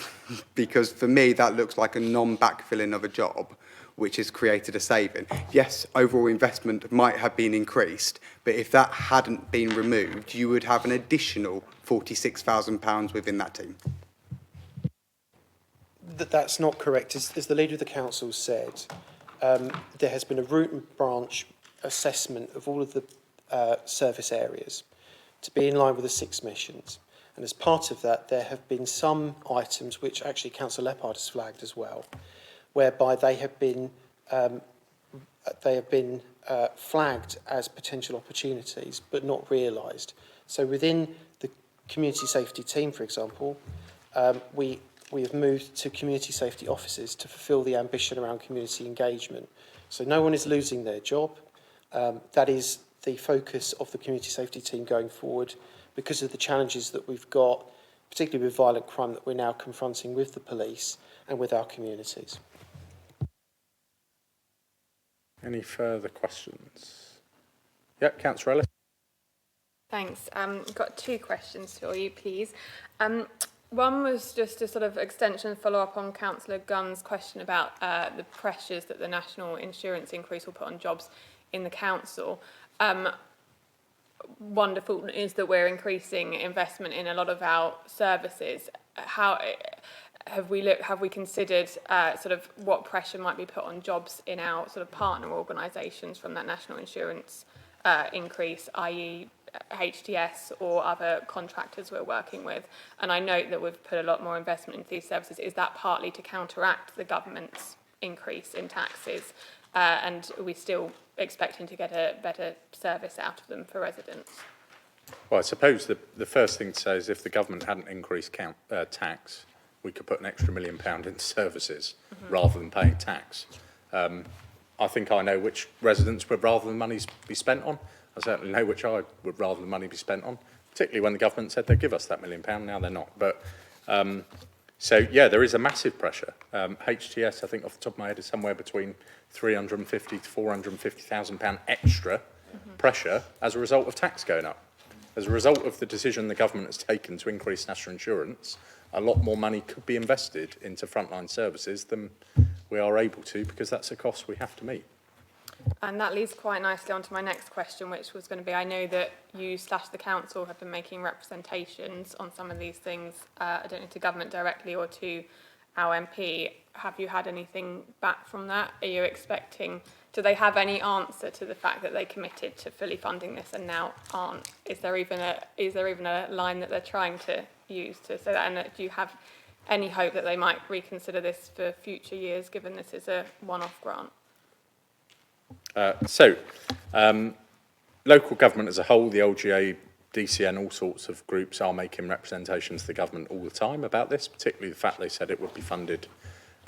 because for me that looks like a non-backfilling of a job, which has created a saving. Yes, overall investment might have been increased, but if that hadn't been removed, you would have an additional £46,000 within that team. That's not correct. As the Leader of the Council said, there has been a root and branch assessment of all of the service areas to be in line with the 6 missions. And as part of that, there have been some items which actually Councillor Leppard has flagged as well, whereby they have been flagged as potential opportunities, but not realised. So within the community safety team, for example, we have moved to community safety officers to fulfil the ambition around community engagement. So no one is losing their job. That is the focus of the community safety team going forward because of the challenges that we've got, particularly with violent crime that we're now confronting with the police and with our communities. Any further questions? Yeah, Councillor Ellis. Thanks. Got 2 questions for you, please. One was just a sort of extension follow-up on Councillor Gunn's question about the pressures that the national insurance increase will put on jobs in the council. Wonderful is that we're increasing investment in a lot of our services. How have we considered sort of what pressure might be put on jobs in our sort of partner organisations from that national insurance increase, i.e. HTS or other contractors we're working with? And I note that we've put a lot more investment into these services. Is that partly to counteract the government's increase in taxes? And are we still expecting to get a better service out of them for residents? Well, I suppose the first thing to say is if the government hadn't increased tax, we could put an extra £1 million into services rather than paying tax. I think I know which residents would rather the money be spent on. I certainly know which I would rather the money be spent on, particularly when the government said they'd give us that £1 million. Now they're not. But so, yeah, there is a massive pressure. HTS, I think off the top of my head, is somewhere between £350,000 to £450,000 extra pressure as a result of tax going up. As a result of the decision the government has taken to increase national insurance, a lot more money could be invested into frontline services than we are able to, because that's a cost we have to meet. And that leads quite nicely on to my next question, which was going to be, I know that you / the council have been making representations on some of these things, I don't know, to government directly or to our MP. Have you had anything back from that? Are you expecting, do they have any answer to the fact that they committed to fully funding this and now aren't? Is there even a line that they're trying to use to say that? And do you have any hope that they might reconsider this for future years, given this is a one-off grant? Local government as a whole, the LGA, DCN, all sorts of groups are making representations to the government all the time about this, particularly the fact they said it would be funded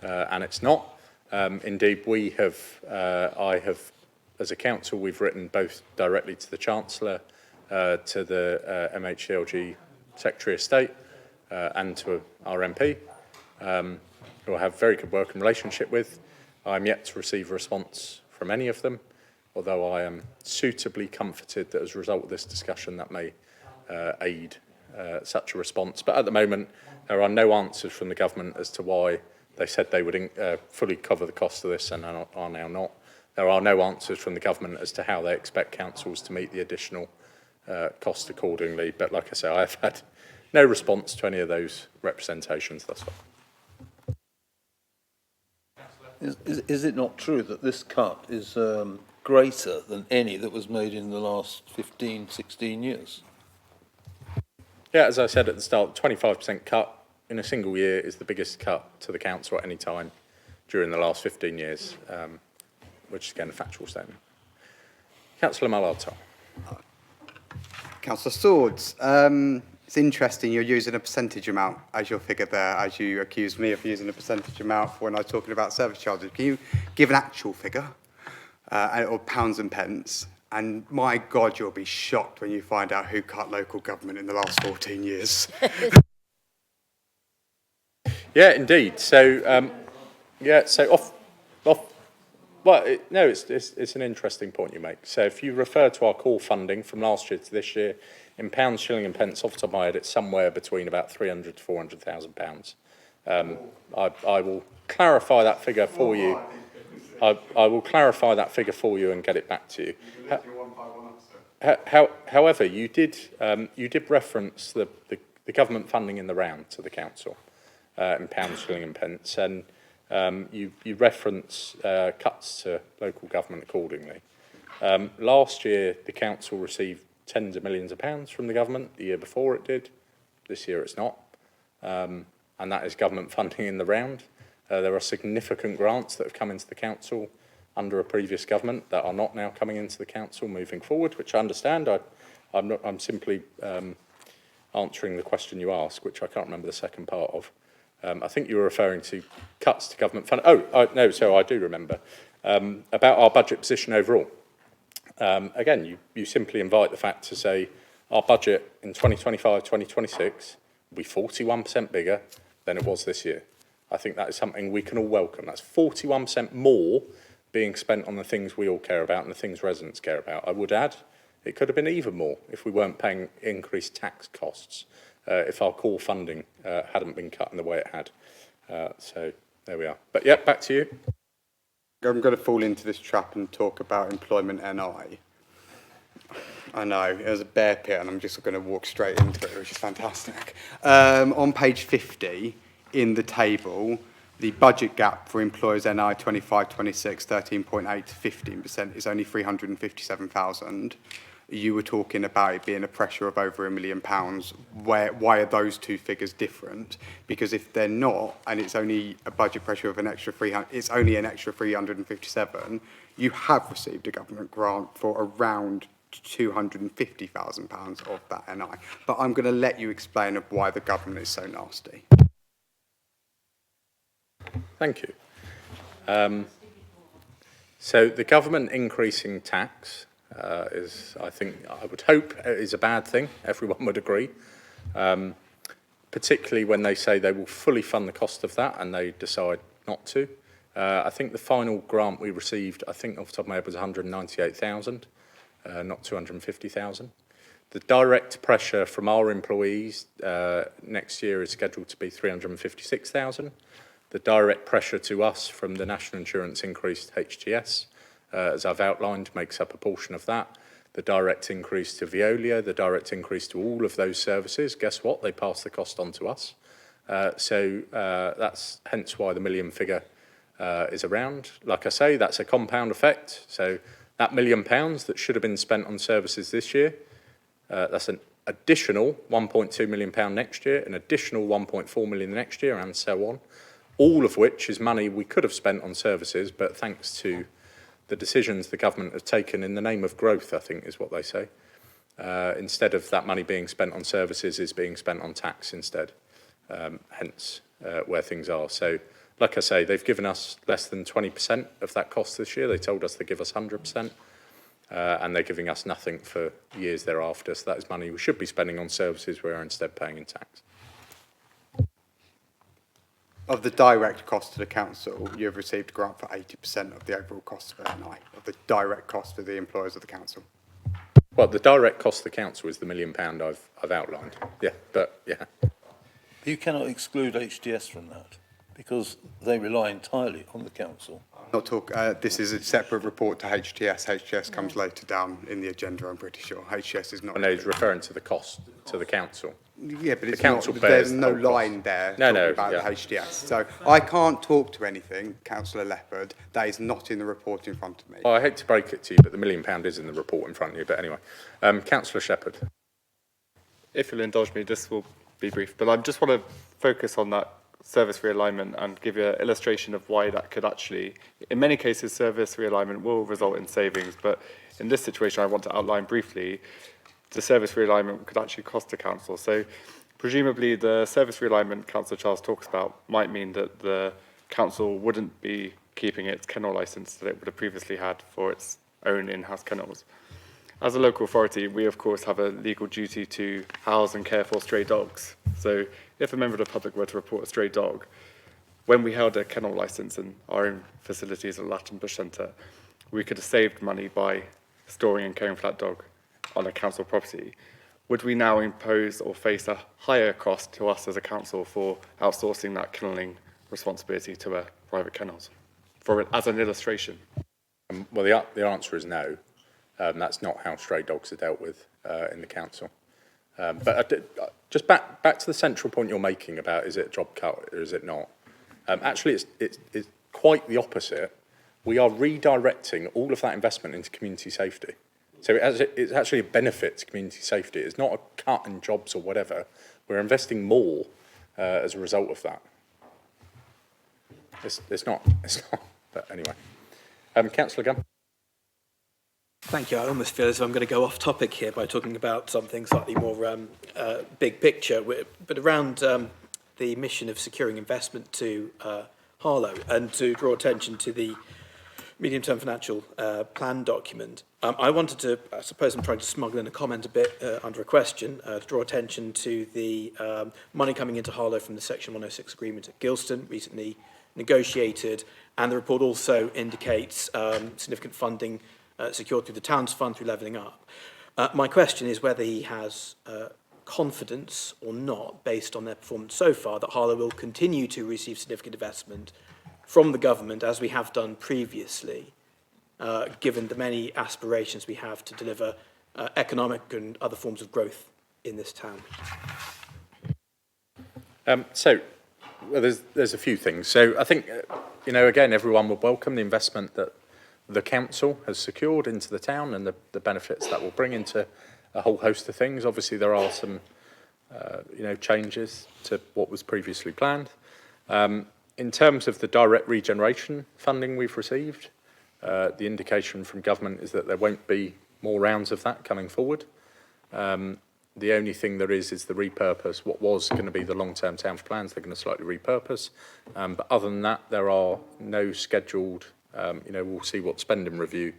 and it's not. Indeed, I have, as a council, we've written both directly to the Chancellor, to the MHCLG Secretary of State and to our MP, who I have a very good working relationship with. I'm yet to receive a response from any of them, although I am suitably comforted that as a result of this discussion that may aid such a response. But at the moment, there are no answers from the government as to why they said they would fully cover the cost of this and are now not. There are no answers from the government as to how they expect councils to meet the additional cost accordingly. But like I say, I have had no response to any of those representations thus far. Is it not true that this cut is greater than any that was made in the last 15, 16 years? Yeah, as I said at the start, 25% cut in a single year is the biggest cut to the council at any time during the last 15 years, which is, again, a factual statement. Councillor Mallard-Tom. Councillor Swords, it's interesting you're using a percentage amount as your figure there, as you accused me of using a percentage amount when I was talking about service charges. Can you give an actual figure, or pounds and pence? And my God, you'll be shocked when you find out who cut local government in the last 14 years. Yeah, indeed. So, it's an interesting point you make. So if you refer to our core funding from last year to this year, in pounds, shilling and pence, off the top of my head, it's somewhere between about £300,000 to £400,000. I will clarify that figure for you. I will clarify that figure for you and get it back to you. However, you did reference the government funding in the round to the council in pounds, shilling and pence, and you reference cuts to local government accordingly. Last year, the council received tens of millions of pounds from the government. The year before it did. This year it's not. And that is government funding in the round. There are significant grants that have come into the council under a previous government that are not now coming into the council moving forward, which I understand. I'm simply answering the question you asked, which I can't remember the second part of. I think you were referring to cuts to government funding. No, so I do remember. About our budget position overall. Again, you simply invite the fact to say our budget in 2025-2026 will be 41% bigger than it was this year. I think that is something we can all welcome. That's 41% more being spent on the things we all care about and the things residents care about. I would add, it could have been even more if we weren't paying increased tax costs, if our core funding hadn't been cut in the way it had. So there we are. But yeah, back to you. I'm going to fall into this trap and talk about employment NI. I know, there's a bear pit and I'm just going to walk straight into it, which is fantastic. On page 50, in the table, the budget gap for employers NI 25-26, 13.8 to 15% is only 357,000. You were talking about it being a pressure of over £1 million. Why are those two figures different? Because if they're not, and it's only a budget pressure of an extra 300, it's only an extra 357, you have received a government grant for around £250,000 of that NI. But I'm going to let you explain of why the government is so nasty. Thank you. So the government increasing tax is, I would hope, is a bad thing. Everyone would agree. Particularly when they say they will fully fund the cost of that and they decide not to. I think the final grant we received, I think off the top of my head, was 198,000, not 250,000. The direct pressure from our employees next year is scheduled to be 356,000. The direct pressure to us from the national insurance increased HTS, as I've outlined, makes up a portion of that. The direct increase to Veolia, the direct increase to all of those services, guess what? They pass the cost on to us. So that's hence why the million figure is around. Like I say, that's a compound effect. So that £1 million that should have been spent on services this year, that's an additional £1.2 million next year, an additional 1.4 million next year, and so on. All of which is money we could have spent on services, but thanks to the decisions the government have taken in the name of growth, I think is what they say. Instead of that money being spent on services, is being spent on tax instead, hence where things are. So, like I say, they've given us less than 20% of that cost this year. They told us they give us 100%, and they're giving us nothing for years thereafter. So that is money we should be spending on services we are instead paying in tax. Of the direct cost to the council, you've received a grant for 80% of the overall cost of NI, of the direct cost for the employers of the council. Well, the direct cost to the council is the £1 million I've outlined. Yeah, but yeah. You cannot exclude HTS from that because they rely entirely on the council. Not talk. This is a separate report to HTS. HTS comes later down in the agenda, I'm pretty sure. HTS is not. And he's referring to the cost to the council. Yeah, but it's council not, bears there's no the whole line cost. there No, talking no, about yeah. the HTS. So I can't talk to anything, Councillor Leopard, that is not in the report in front of me. Well, I hate to break it to you, but the £1 million is in the report in front of you. But anyway, Councillor Shepherd. If you'll indulge me, this will be brief, but I just want to focus on that service realignment and give you an illustration of why that could actually, in many cases, service realignment will result in savings, but in this situation, I want to outline briefly, the service realignment could actually cost the council. So presumably the service realignment Councillor Charles talks about might mean that the council wouldn't be keeping its kennel licence that it would have previously had for its own in-house kennels. As a local authority, we of course have a legal duty to house and care for stray dogs. So if a member of the public were to report a stray dog, when we held a kennel licence in our own facilities at Latton Bush Centre, we could have saved money by storing and caring for that dog on a council property. Would we now impose or face a higher cost to us as a council for outsourcing that kennelling responsibility to a private kennels, as an illustration? Well, the answer is no. That's not how stray dogs are dealt with in the council. But just back to the central point you're making about is it a job cut or is it not? Actually, it's quite the opposite. We are redirecting all of that investment into community safety. So it's actually a benefit to community safety. It's not a cut in jobs or whatever. We're investing more as a result of that. It's not. But anyway, Councillor Gunn. Thank you. I almost feel as if I'm going to go off topic here by talking about something slightly more big picture, but around the mission of securing investment to Harlow and to draw attention to the medium-term financial plan document. I wanted to, I suppose I'm trying to smuggle in a comment a bit under a question, to draw attention to the money coming into Harlow from the Section 106 agreement at Gilston, recently negotiated, and the report also indicates significant funding secured through the Towns Fund through Levelling Up. My question is whether he has confidence or not, based on their performance so far, that Harlow will continue to receive significant investment from the government, as we have done previously, given the many aspirations we have to deliver economic and other forms of growth in this town. Well, there's a few things. So I think, again, everyone would welcome the investment that the council has secured into the town and the benefits that will bring into a whole host of things. Obviously, there are some, changes to what was previously planned. In terms of the direct regeneration funding we've received, the indication from government is that there won't be more rounds of that coming forward. The only thing there is the repurpose. What was going to be the long-term towns plans, they're going to slightly repurpose. But other than that, there are no scheduled, we'll see what spending review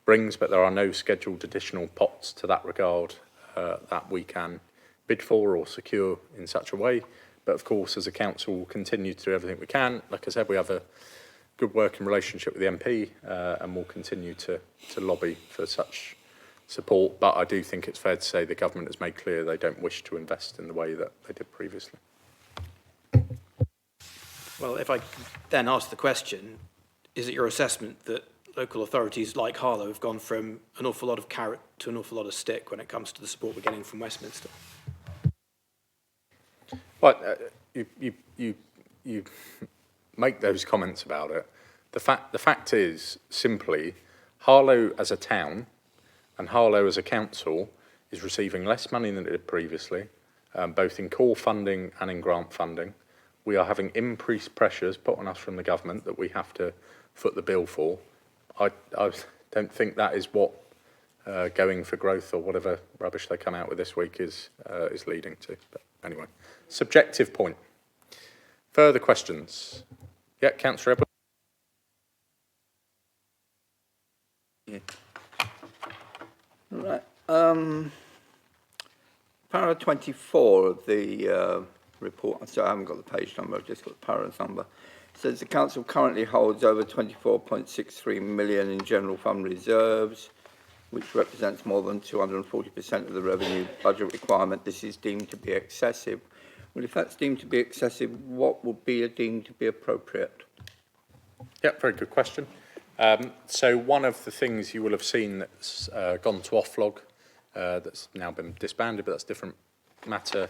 brings, but there are no scheduled additional pots to that regard that we can bid for or secure in such a way. But of course, as a council, we'll continue to do everything we can. Like I said, we have a good working relationship with the MP and we'll continue to lobby for such support, but I do think it's fair to say the government has made clear they don't wish to invest in the way that they did previously. Well, if I could then ask the question, is it your assessment that local authorities like Harlow have gone from an awful lot of carrot to an awful lot of stick when it comes to the support we're getting from Westminster? But you make those comments about it. The fact is simply Harlow as a town and Harlow as a council is receiving less money than it did previously, both in core funding and in grant funding. We are having increased pressures put on us from the government that we have to foot the bill for. I don't think that is what going for growth or whatever rubbish they come out with this week is leading to. But anyway, subjective point. Further questions? Yeah, Councillor Edwards. Yeah. Right. Para 24 of the report, I'm sorry, I haven't got the page number, I've just got the para number. It says the council currently holds over 24.63 million in general fund reserves, which represents more than 240% of the revenue budget requirement. This is deemed to be excessive. Well, if that's deemed to be excessive, what would be deemed to be appropriate? Yeah, very good question. So one of the things you will have seen that's gone to offlog, that's now been disbanded, but that's a different matter.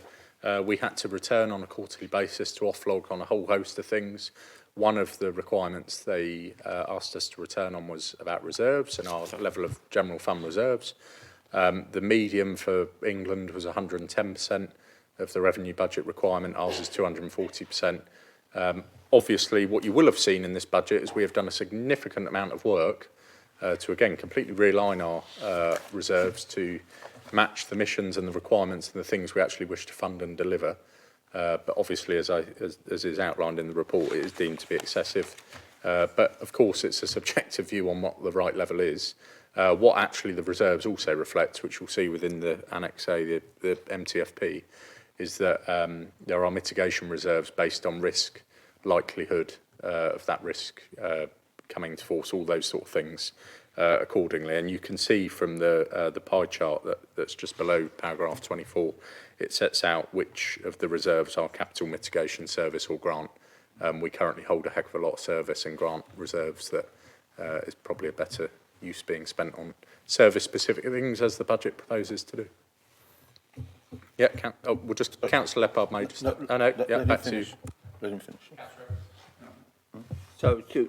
We had to return on a quarterly basis to offlog on a whole host of things. One of the requirements they asked us to return on was about reserves and our level of general fund reserves. The medium for England was 110% of the revenue budget requirement. Ours is 240%. Obviously, what you will have seen in this budget is we have done a significant amount of work to, again, completely realign our reserves to match the missions and the requirements and the things we actually wish to fund and deliver. But obviously, as is outlined in the report, it is deemed to be excessive. But of course, it's a subjective view on what the right level is. What actually the reserves also reflect, which you'll see within the Annex A, the MTFP, is that there are mitigation reserves based on risk, likelihood of that risk coming to force, all those sort of things accordingly. And you can see from the pie chart that's just below paragraph 24, it sets out which of the reserves are capital mitigation, service or grant. We currently hold a heck of a lot of service and grant reserves that is probably a better use being spent on service-specific things as the budget proposes to do. Yeah, we'll just, Councillor Leppard may just... back to you. Let him finish. So to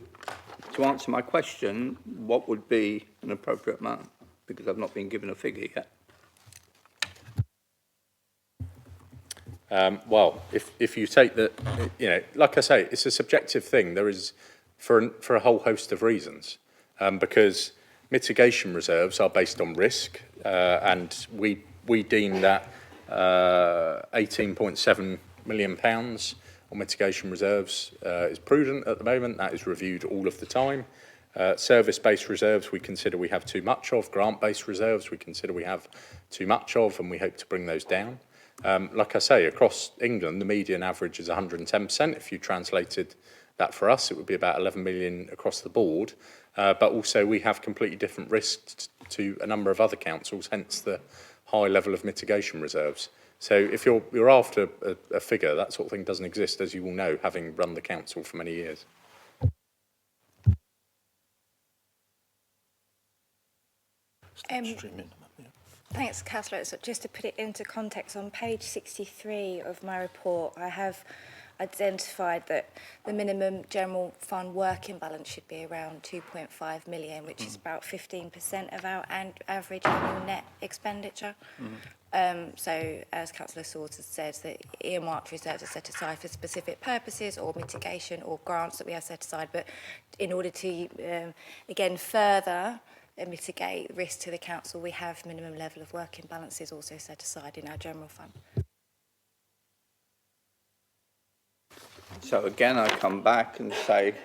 answer my question, what would be an appropriate amount? Because I've not been given a figure yet. Well, if you take the, like I say, it's a subjective thing. There is, for a whole host of reasons, because mitigation reserves are based on risk, and we deem that £18.7 million on mitigation reserves is prudent at the moment. That is reviewed all of the time. Service-based reserves we consider we have too much of. Grant-based reserves we consider we have too much of, and we hope to bring those down. Like I say, across England, the median average is 110%. If you translated that for us, it would be about 11 million across the board. But also we have completely different risks to a number of other councils, hence the high level of mitigation reserves. So if you're after a figure, that sort of thing doesn't exist, as you will know, having run the council for many years. Thanks, Councillor. So just to put it into context, on page 63 of my report, I have identified that the minimum general fund working balance should be around 2.5 million, which is about 15% of our average annual net expenditure. So, as Councillor Swords has said, the earmarked reserves are set aside for specific purposes or mitigation or grants that we have set aside. But in order to, again, further mitigate risk to the council, we have minimum level of working balances also set aside in our general fund. So again, I come back and say,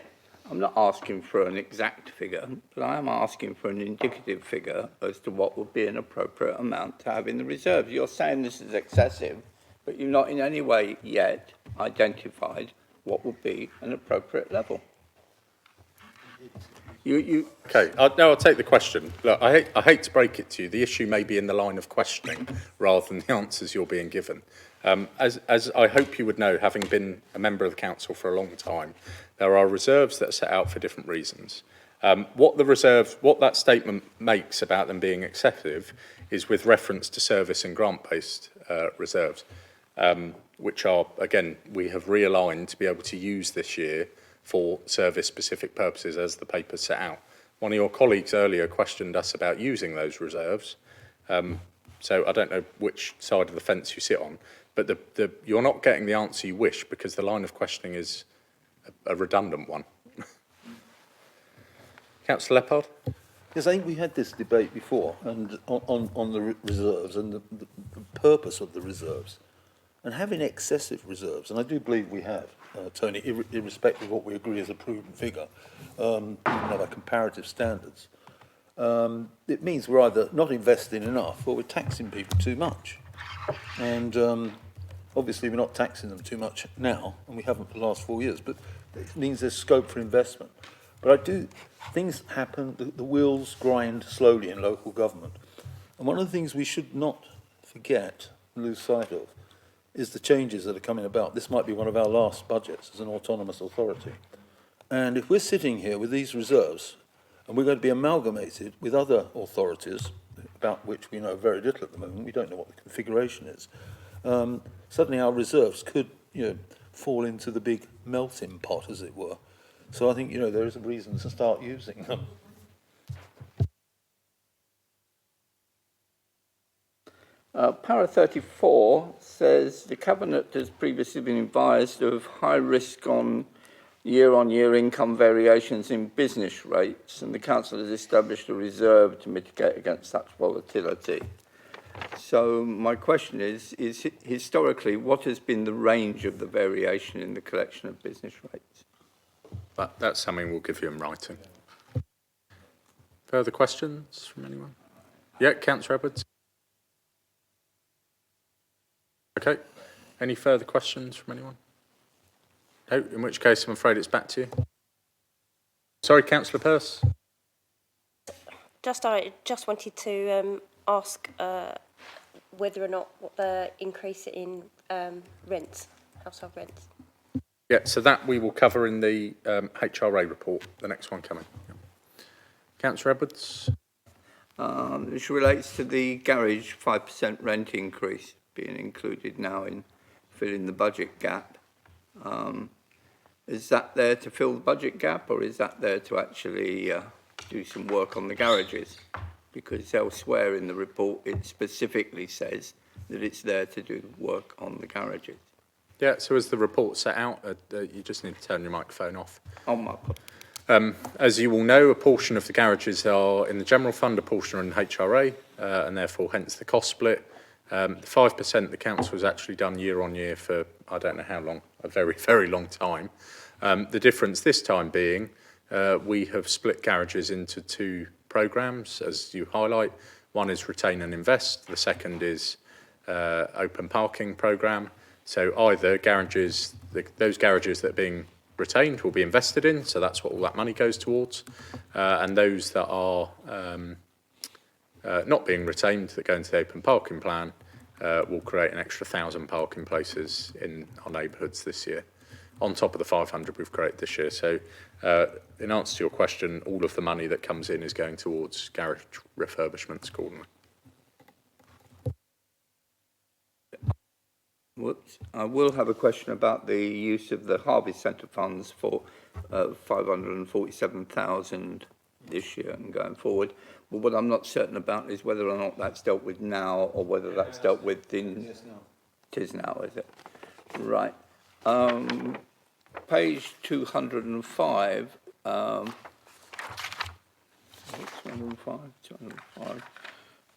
I'm not asking for an exact figure, but I am asking for an indicative figure as to what would be an appropriate amount to have in the reserves. You're saying this is excessive, but you've not in any way yet identified what would be an appropriate level. Okay, I'll take the question. Look, I hate to break it to you. The issue may be in the line of questioning rather than the answers you're being given. As I hope you would know, having been a member of the council for a long time, there are reserves that are set out for different reasons. What that statement makes about them being excessive is with reference to service and grant-based reserves, which are, again, we have realigned to be able to use this year for service-specific purposes as the paper set out. One of your colleagues earlier questioned us about using those reserves. So I don't know which side of the fence you sit on, but you're not getting the answer you wish because the line of questioning is a redundant one. Councillor Leppard? Yes, I think we had this debate before and on the reserves and the purpose of the reserves. And having excessive reserves, and I do believe we have, Tony, irrespective of what we agree is a prudent figure, even of our comparative standards, it means we're either not investing enough or we're taxing people too much. And obviously we're not taxing them too much now, and we haven't for the last 4 years, but it means there's scope for investment. But things happen, the wheels grind slowly in local government. And one of the things we should not forget, lose sight of, is the changes that are coming about. This might be one of our last budgets as an autonomous authority. And if we're sitting here with these reserves, and we're going to be amalgamated with other authorities, about which we know very little at the moment, we don't know what the configuration is, suddenly our reserves could, fall into the big melting pot, as it were. So I think, there is a reason to start using them. Para 34 says the Cabinet has previously been advised of high risk on year-on-year income variations in business rates, and the Council has established a reserve to mitigate against such volatility. So my question is historically, what has been the range of the variation in the collection of business rates? That's something we'll give you in writing. Further questions from anyone? Yeah, Councillor Edwards. Okay. Any further questions from anyone? No, in which case I'm afraid it's back to you. Sorry, Councillor Pearce. I just wanted to ask whether or not what the increase in rents, household rents. Yeah, so that we will cover in the HRA report, the next one coming. Yeah. Councillor Edwards. Which relates to the garage 5% rent increase being included now in filling the budget gap. Is that there to fill the budget gap, or is that there to actually do some work on the garages? Because elsewhere in the report it specifically says that it's there to do work on the garages. Yeah, so as the report set out, you just need to turn your microphone off. Oh my God. As you will know, a portion of the garages are in the general fund, a portion are in HRA, and therefore hence the cost split. The 5% the council has actually done year on year for, I don't know how long, a very, very long time. The difference this time being, we have split garages into two programmes, as you highlight. One is retain and invest, the second is open parking programme. So either garages, those garages that are being retained will be invested in, so that's what all that money goes towards. And those that are not being retained, that go into the open parking plan, will create an extra 1,000 parking places in our neighbourhoods this year, on top of the 500 we've created this year. So in answer to your question, all of the money that comes in is going towards garage refurbishments accordingly. Whoops. I will have a question about the use of the Harvest Centre funds for 547,000 this year and going forward. But what I'm not certain about is whether or not that's dealt with now or whether that's dealt with in... It is now, is it? Right. Page 205, 205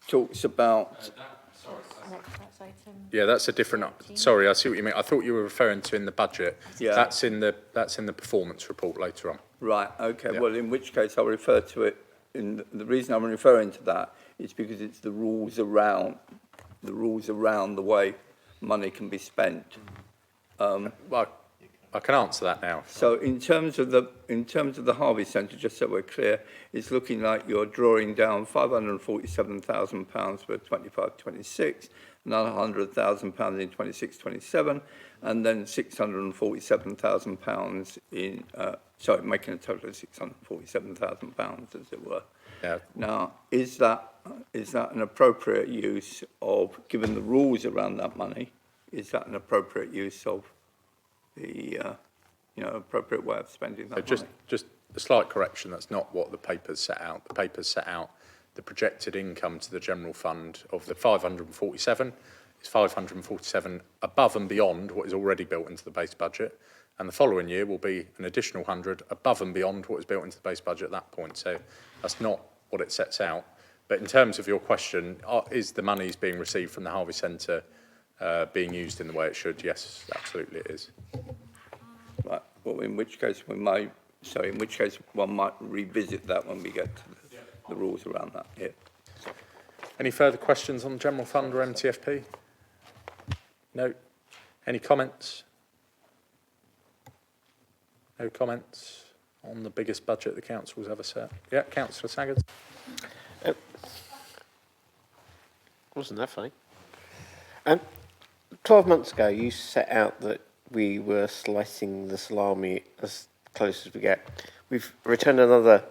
talks about, Yeah, that's a different, sorry, I see what you mean. I thought you were referring to in the budget. Yeah. That's in the performance report later on. right, okay, Yeah. well, in which case I'll refer to it, the reason I'm referring to that is because it's the rules around the way money can be spent. Well, I can answer that now. So in terms of the Harvey Centre, just so we're clear, it's looking like you're drawing down £547,000 for 25-26, another £100,000 in 26-27, and then £647,000 in making a total of £647,000, as it were. Yeah. Now, is that an appropriate use of, given the rules around that money, is that an appropriate use of the appropriate way of spending that money? Just a slight correction, that's not what the papers set out. The papers set out the projected income to the general fund of the 547. It's 547 above and beyond what is already built into the base budget. And the following year will be an additional 100 above and beyond what is built into the base budget at that point. So that's not what it sets out. But in terms of your question, is the monies being received from the Harvey Centre being used in the way it should? Yes, absolutely it is. Right. Well, in which case one might revisit that when we get to the rules around that. Yeah. Any further questions on the general fund or MTFP? No. Any comments? No comments on the biggest budget the council's ever set? Yeah, Councillor Saggers. Wasn't that funny? 12 months ago, you set out that we were slicing the salami as close as we get. We've returned another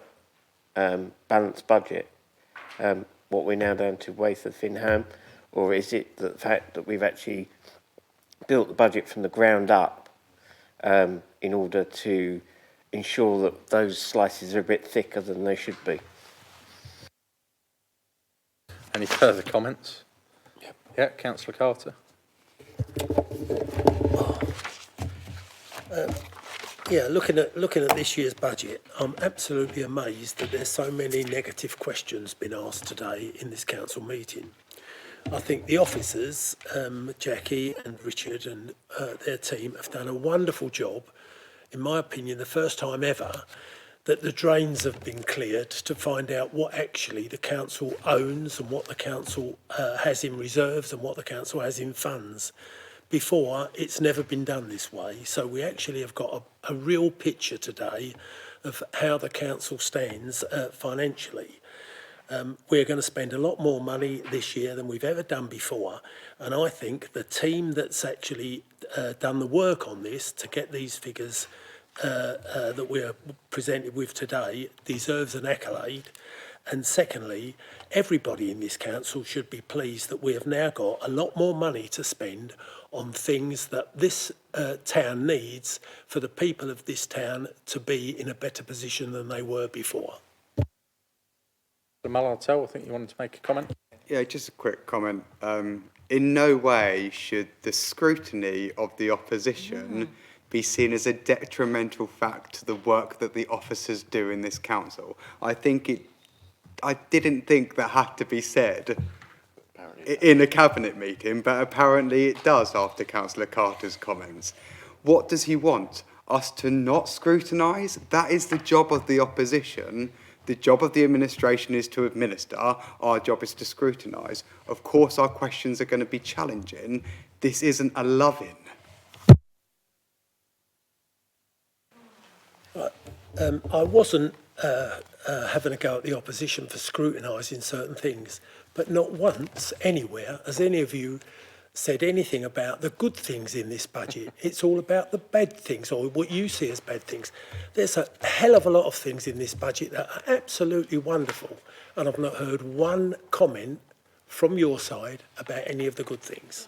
balanced budget. What we're now down to Waither, Finham, or is it the fact that we've actually built the budget from the ground up in order to ensure that those slices are a bit thicker than they should be? Any further comments? Yep. Yeah, Councillor Carter. Looking at this year's budget, I'm absolutely amazed that there's so many negative questions been asked today in this council meeting. I think the officers, Jackie and Richard and their team, have done a wonderful job. In my opinion, the first time ever that the drains have been cleared to find out what actually the council owns and what the council has in reserves and what the council has in funds. Before, it's never been done this way. So we actually have got a real picture today of how the council stands financially. We're going to spend a lot more money this year than we've ever done before. And I think the team that's actually done the work on this to get these figures that we're presented with today deserves an accolade. And secondly, everybody in this council should be pleased that we have now got a lot more money to spend on things that this town needs for the people of this town to be in a better position than they were before. Malartel, I think you wanted to make a comment. Yeah, just a quick comment. In no way should the scrutiny of the opposition be seen as a detrimental fact to the work that the officers do in this council. I didn't think that had to be said in a cabinet meeting, but apparently it does after Councillor Carter's comments. What does he want? Us to not scrutinise? That is the job of the opposition. The job of the administration is to administer. Our job is to scrutinise. Of course, our questions are going to be challenging. This isn't a love-in. I wasn't having a go at the opposition for scrutinising certain things, but not once anywhere has any of you said anything about the good things in this budget. It's all about the bad things, or what you see as bad things. There's a hell of a lot of things in this budget that are absolutely wonderful, and I've not heard one comment from your side about any of the good things.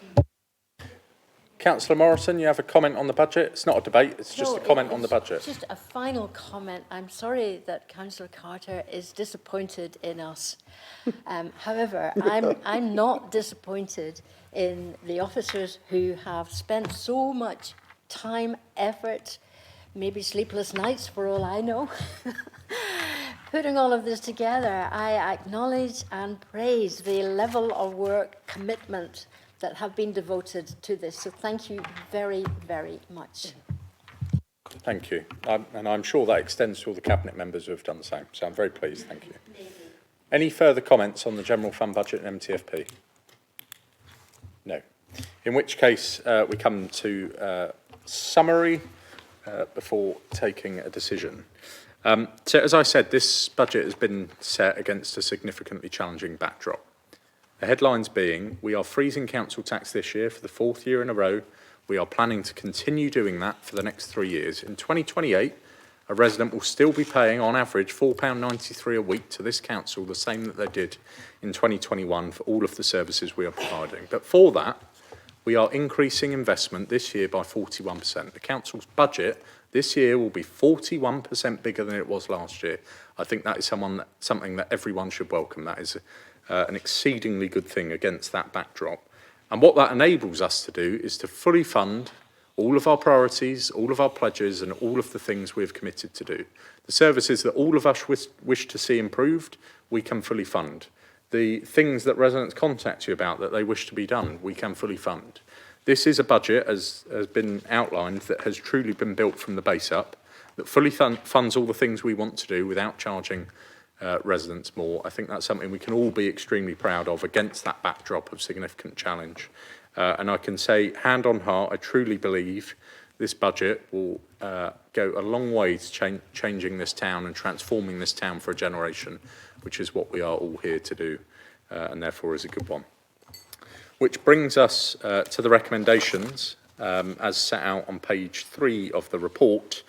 Councillor Morrison, you have a comment on the budget? It's not a debate, it's just a comment on the budget. Just a final comment. I'm sorry that Councillor Carter is disappointed in us. However, I'm not disappointed in the officers who have spent so much time, effort, maybe sleepless nights for all I know, putting all of this together, I acknowledge and praise the level of work, commitment that have been devoted to this. So thank you very, very much. Thank you. And I'm sure that extends to all the Cabinet members who have done the same. So I'm very pleased. Thank you. Any further comments on the General Fund budget and MTFP? No. In which case, we come to summary before taking a decision. So as I said, this budget has been set against a significantly challenging backdrop. The headlines being, we are freezing council tax this year for the 4th year in a row. We are planning to continue doing that for the next 3 years. In 2028, a resident will still be paying, on average, £4.93 a week to this council, the same that they did in 2021 for all of the services we are providing. But for that, we are increasing investment this year by 41%. The council's budget this year will be 41% bigger than it was last year. I think that is something that everyone should welcome. That is an exceedingly good thing against that backdrop. And what that enables us to do is to fully fund all of our priorities, all of our pledges, and all of the things we've committed to do. The services that all of us wish to see improved, we can fully fund. The things that residents contact you about that they wish to be done, we can fully fund. This is a budget, as has been outlined, that has truly been built from the base up, that fully funds all the things we want to do without charging residents more. I think that's something we can all be extremely proud of against that backdrop of significant challenge. And I can say, hand on heart, I truly believe this budget will go a long way to changing this town and transforming this town for a generation, which is what we are all here to do, and therefore is a good one. Which brings us to the recommendations as set out on page 3 of the report,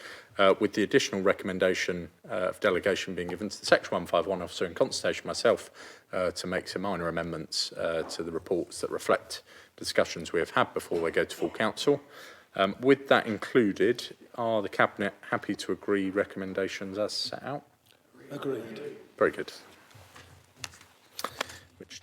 with the additional recommendation of delegation being given to the Section 151 officer in consultation myself to make some minor amendments to the reports that reflect discussions we have had before they go to full council. With that included, are the Cabinet happy to agree recommendations as set out? Agreed. Very good. Which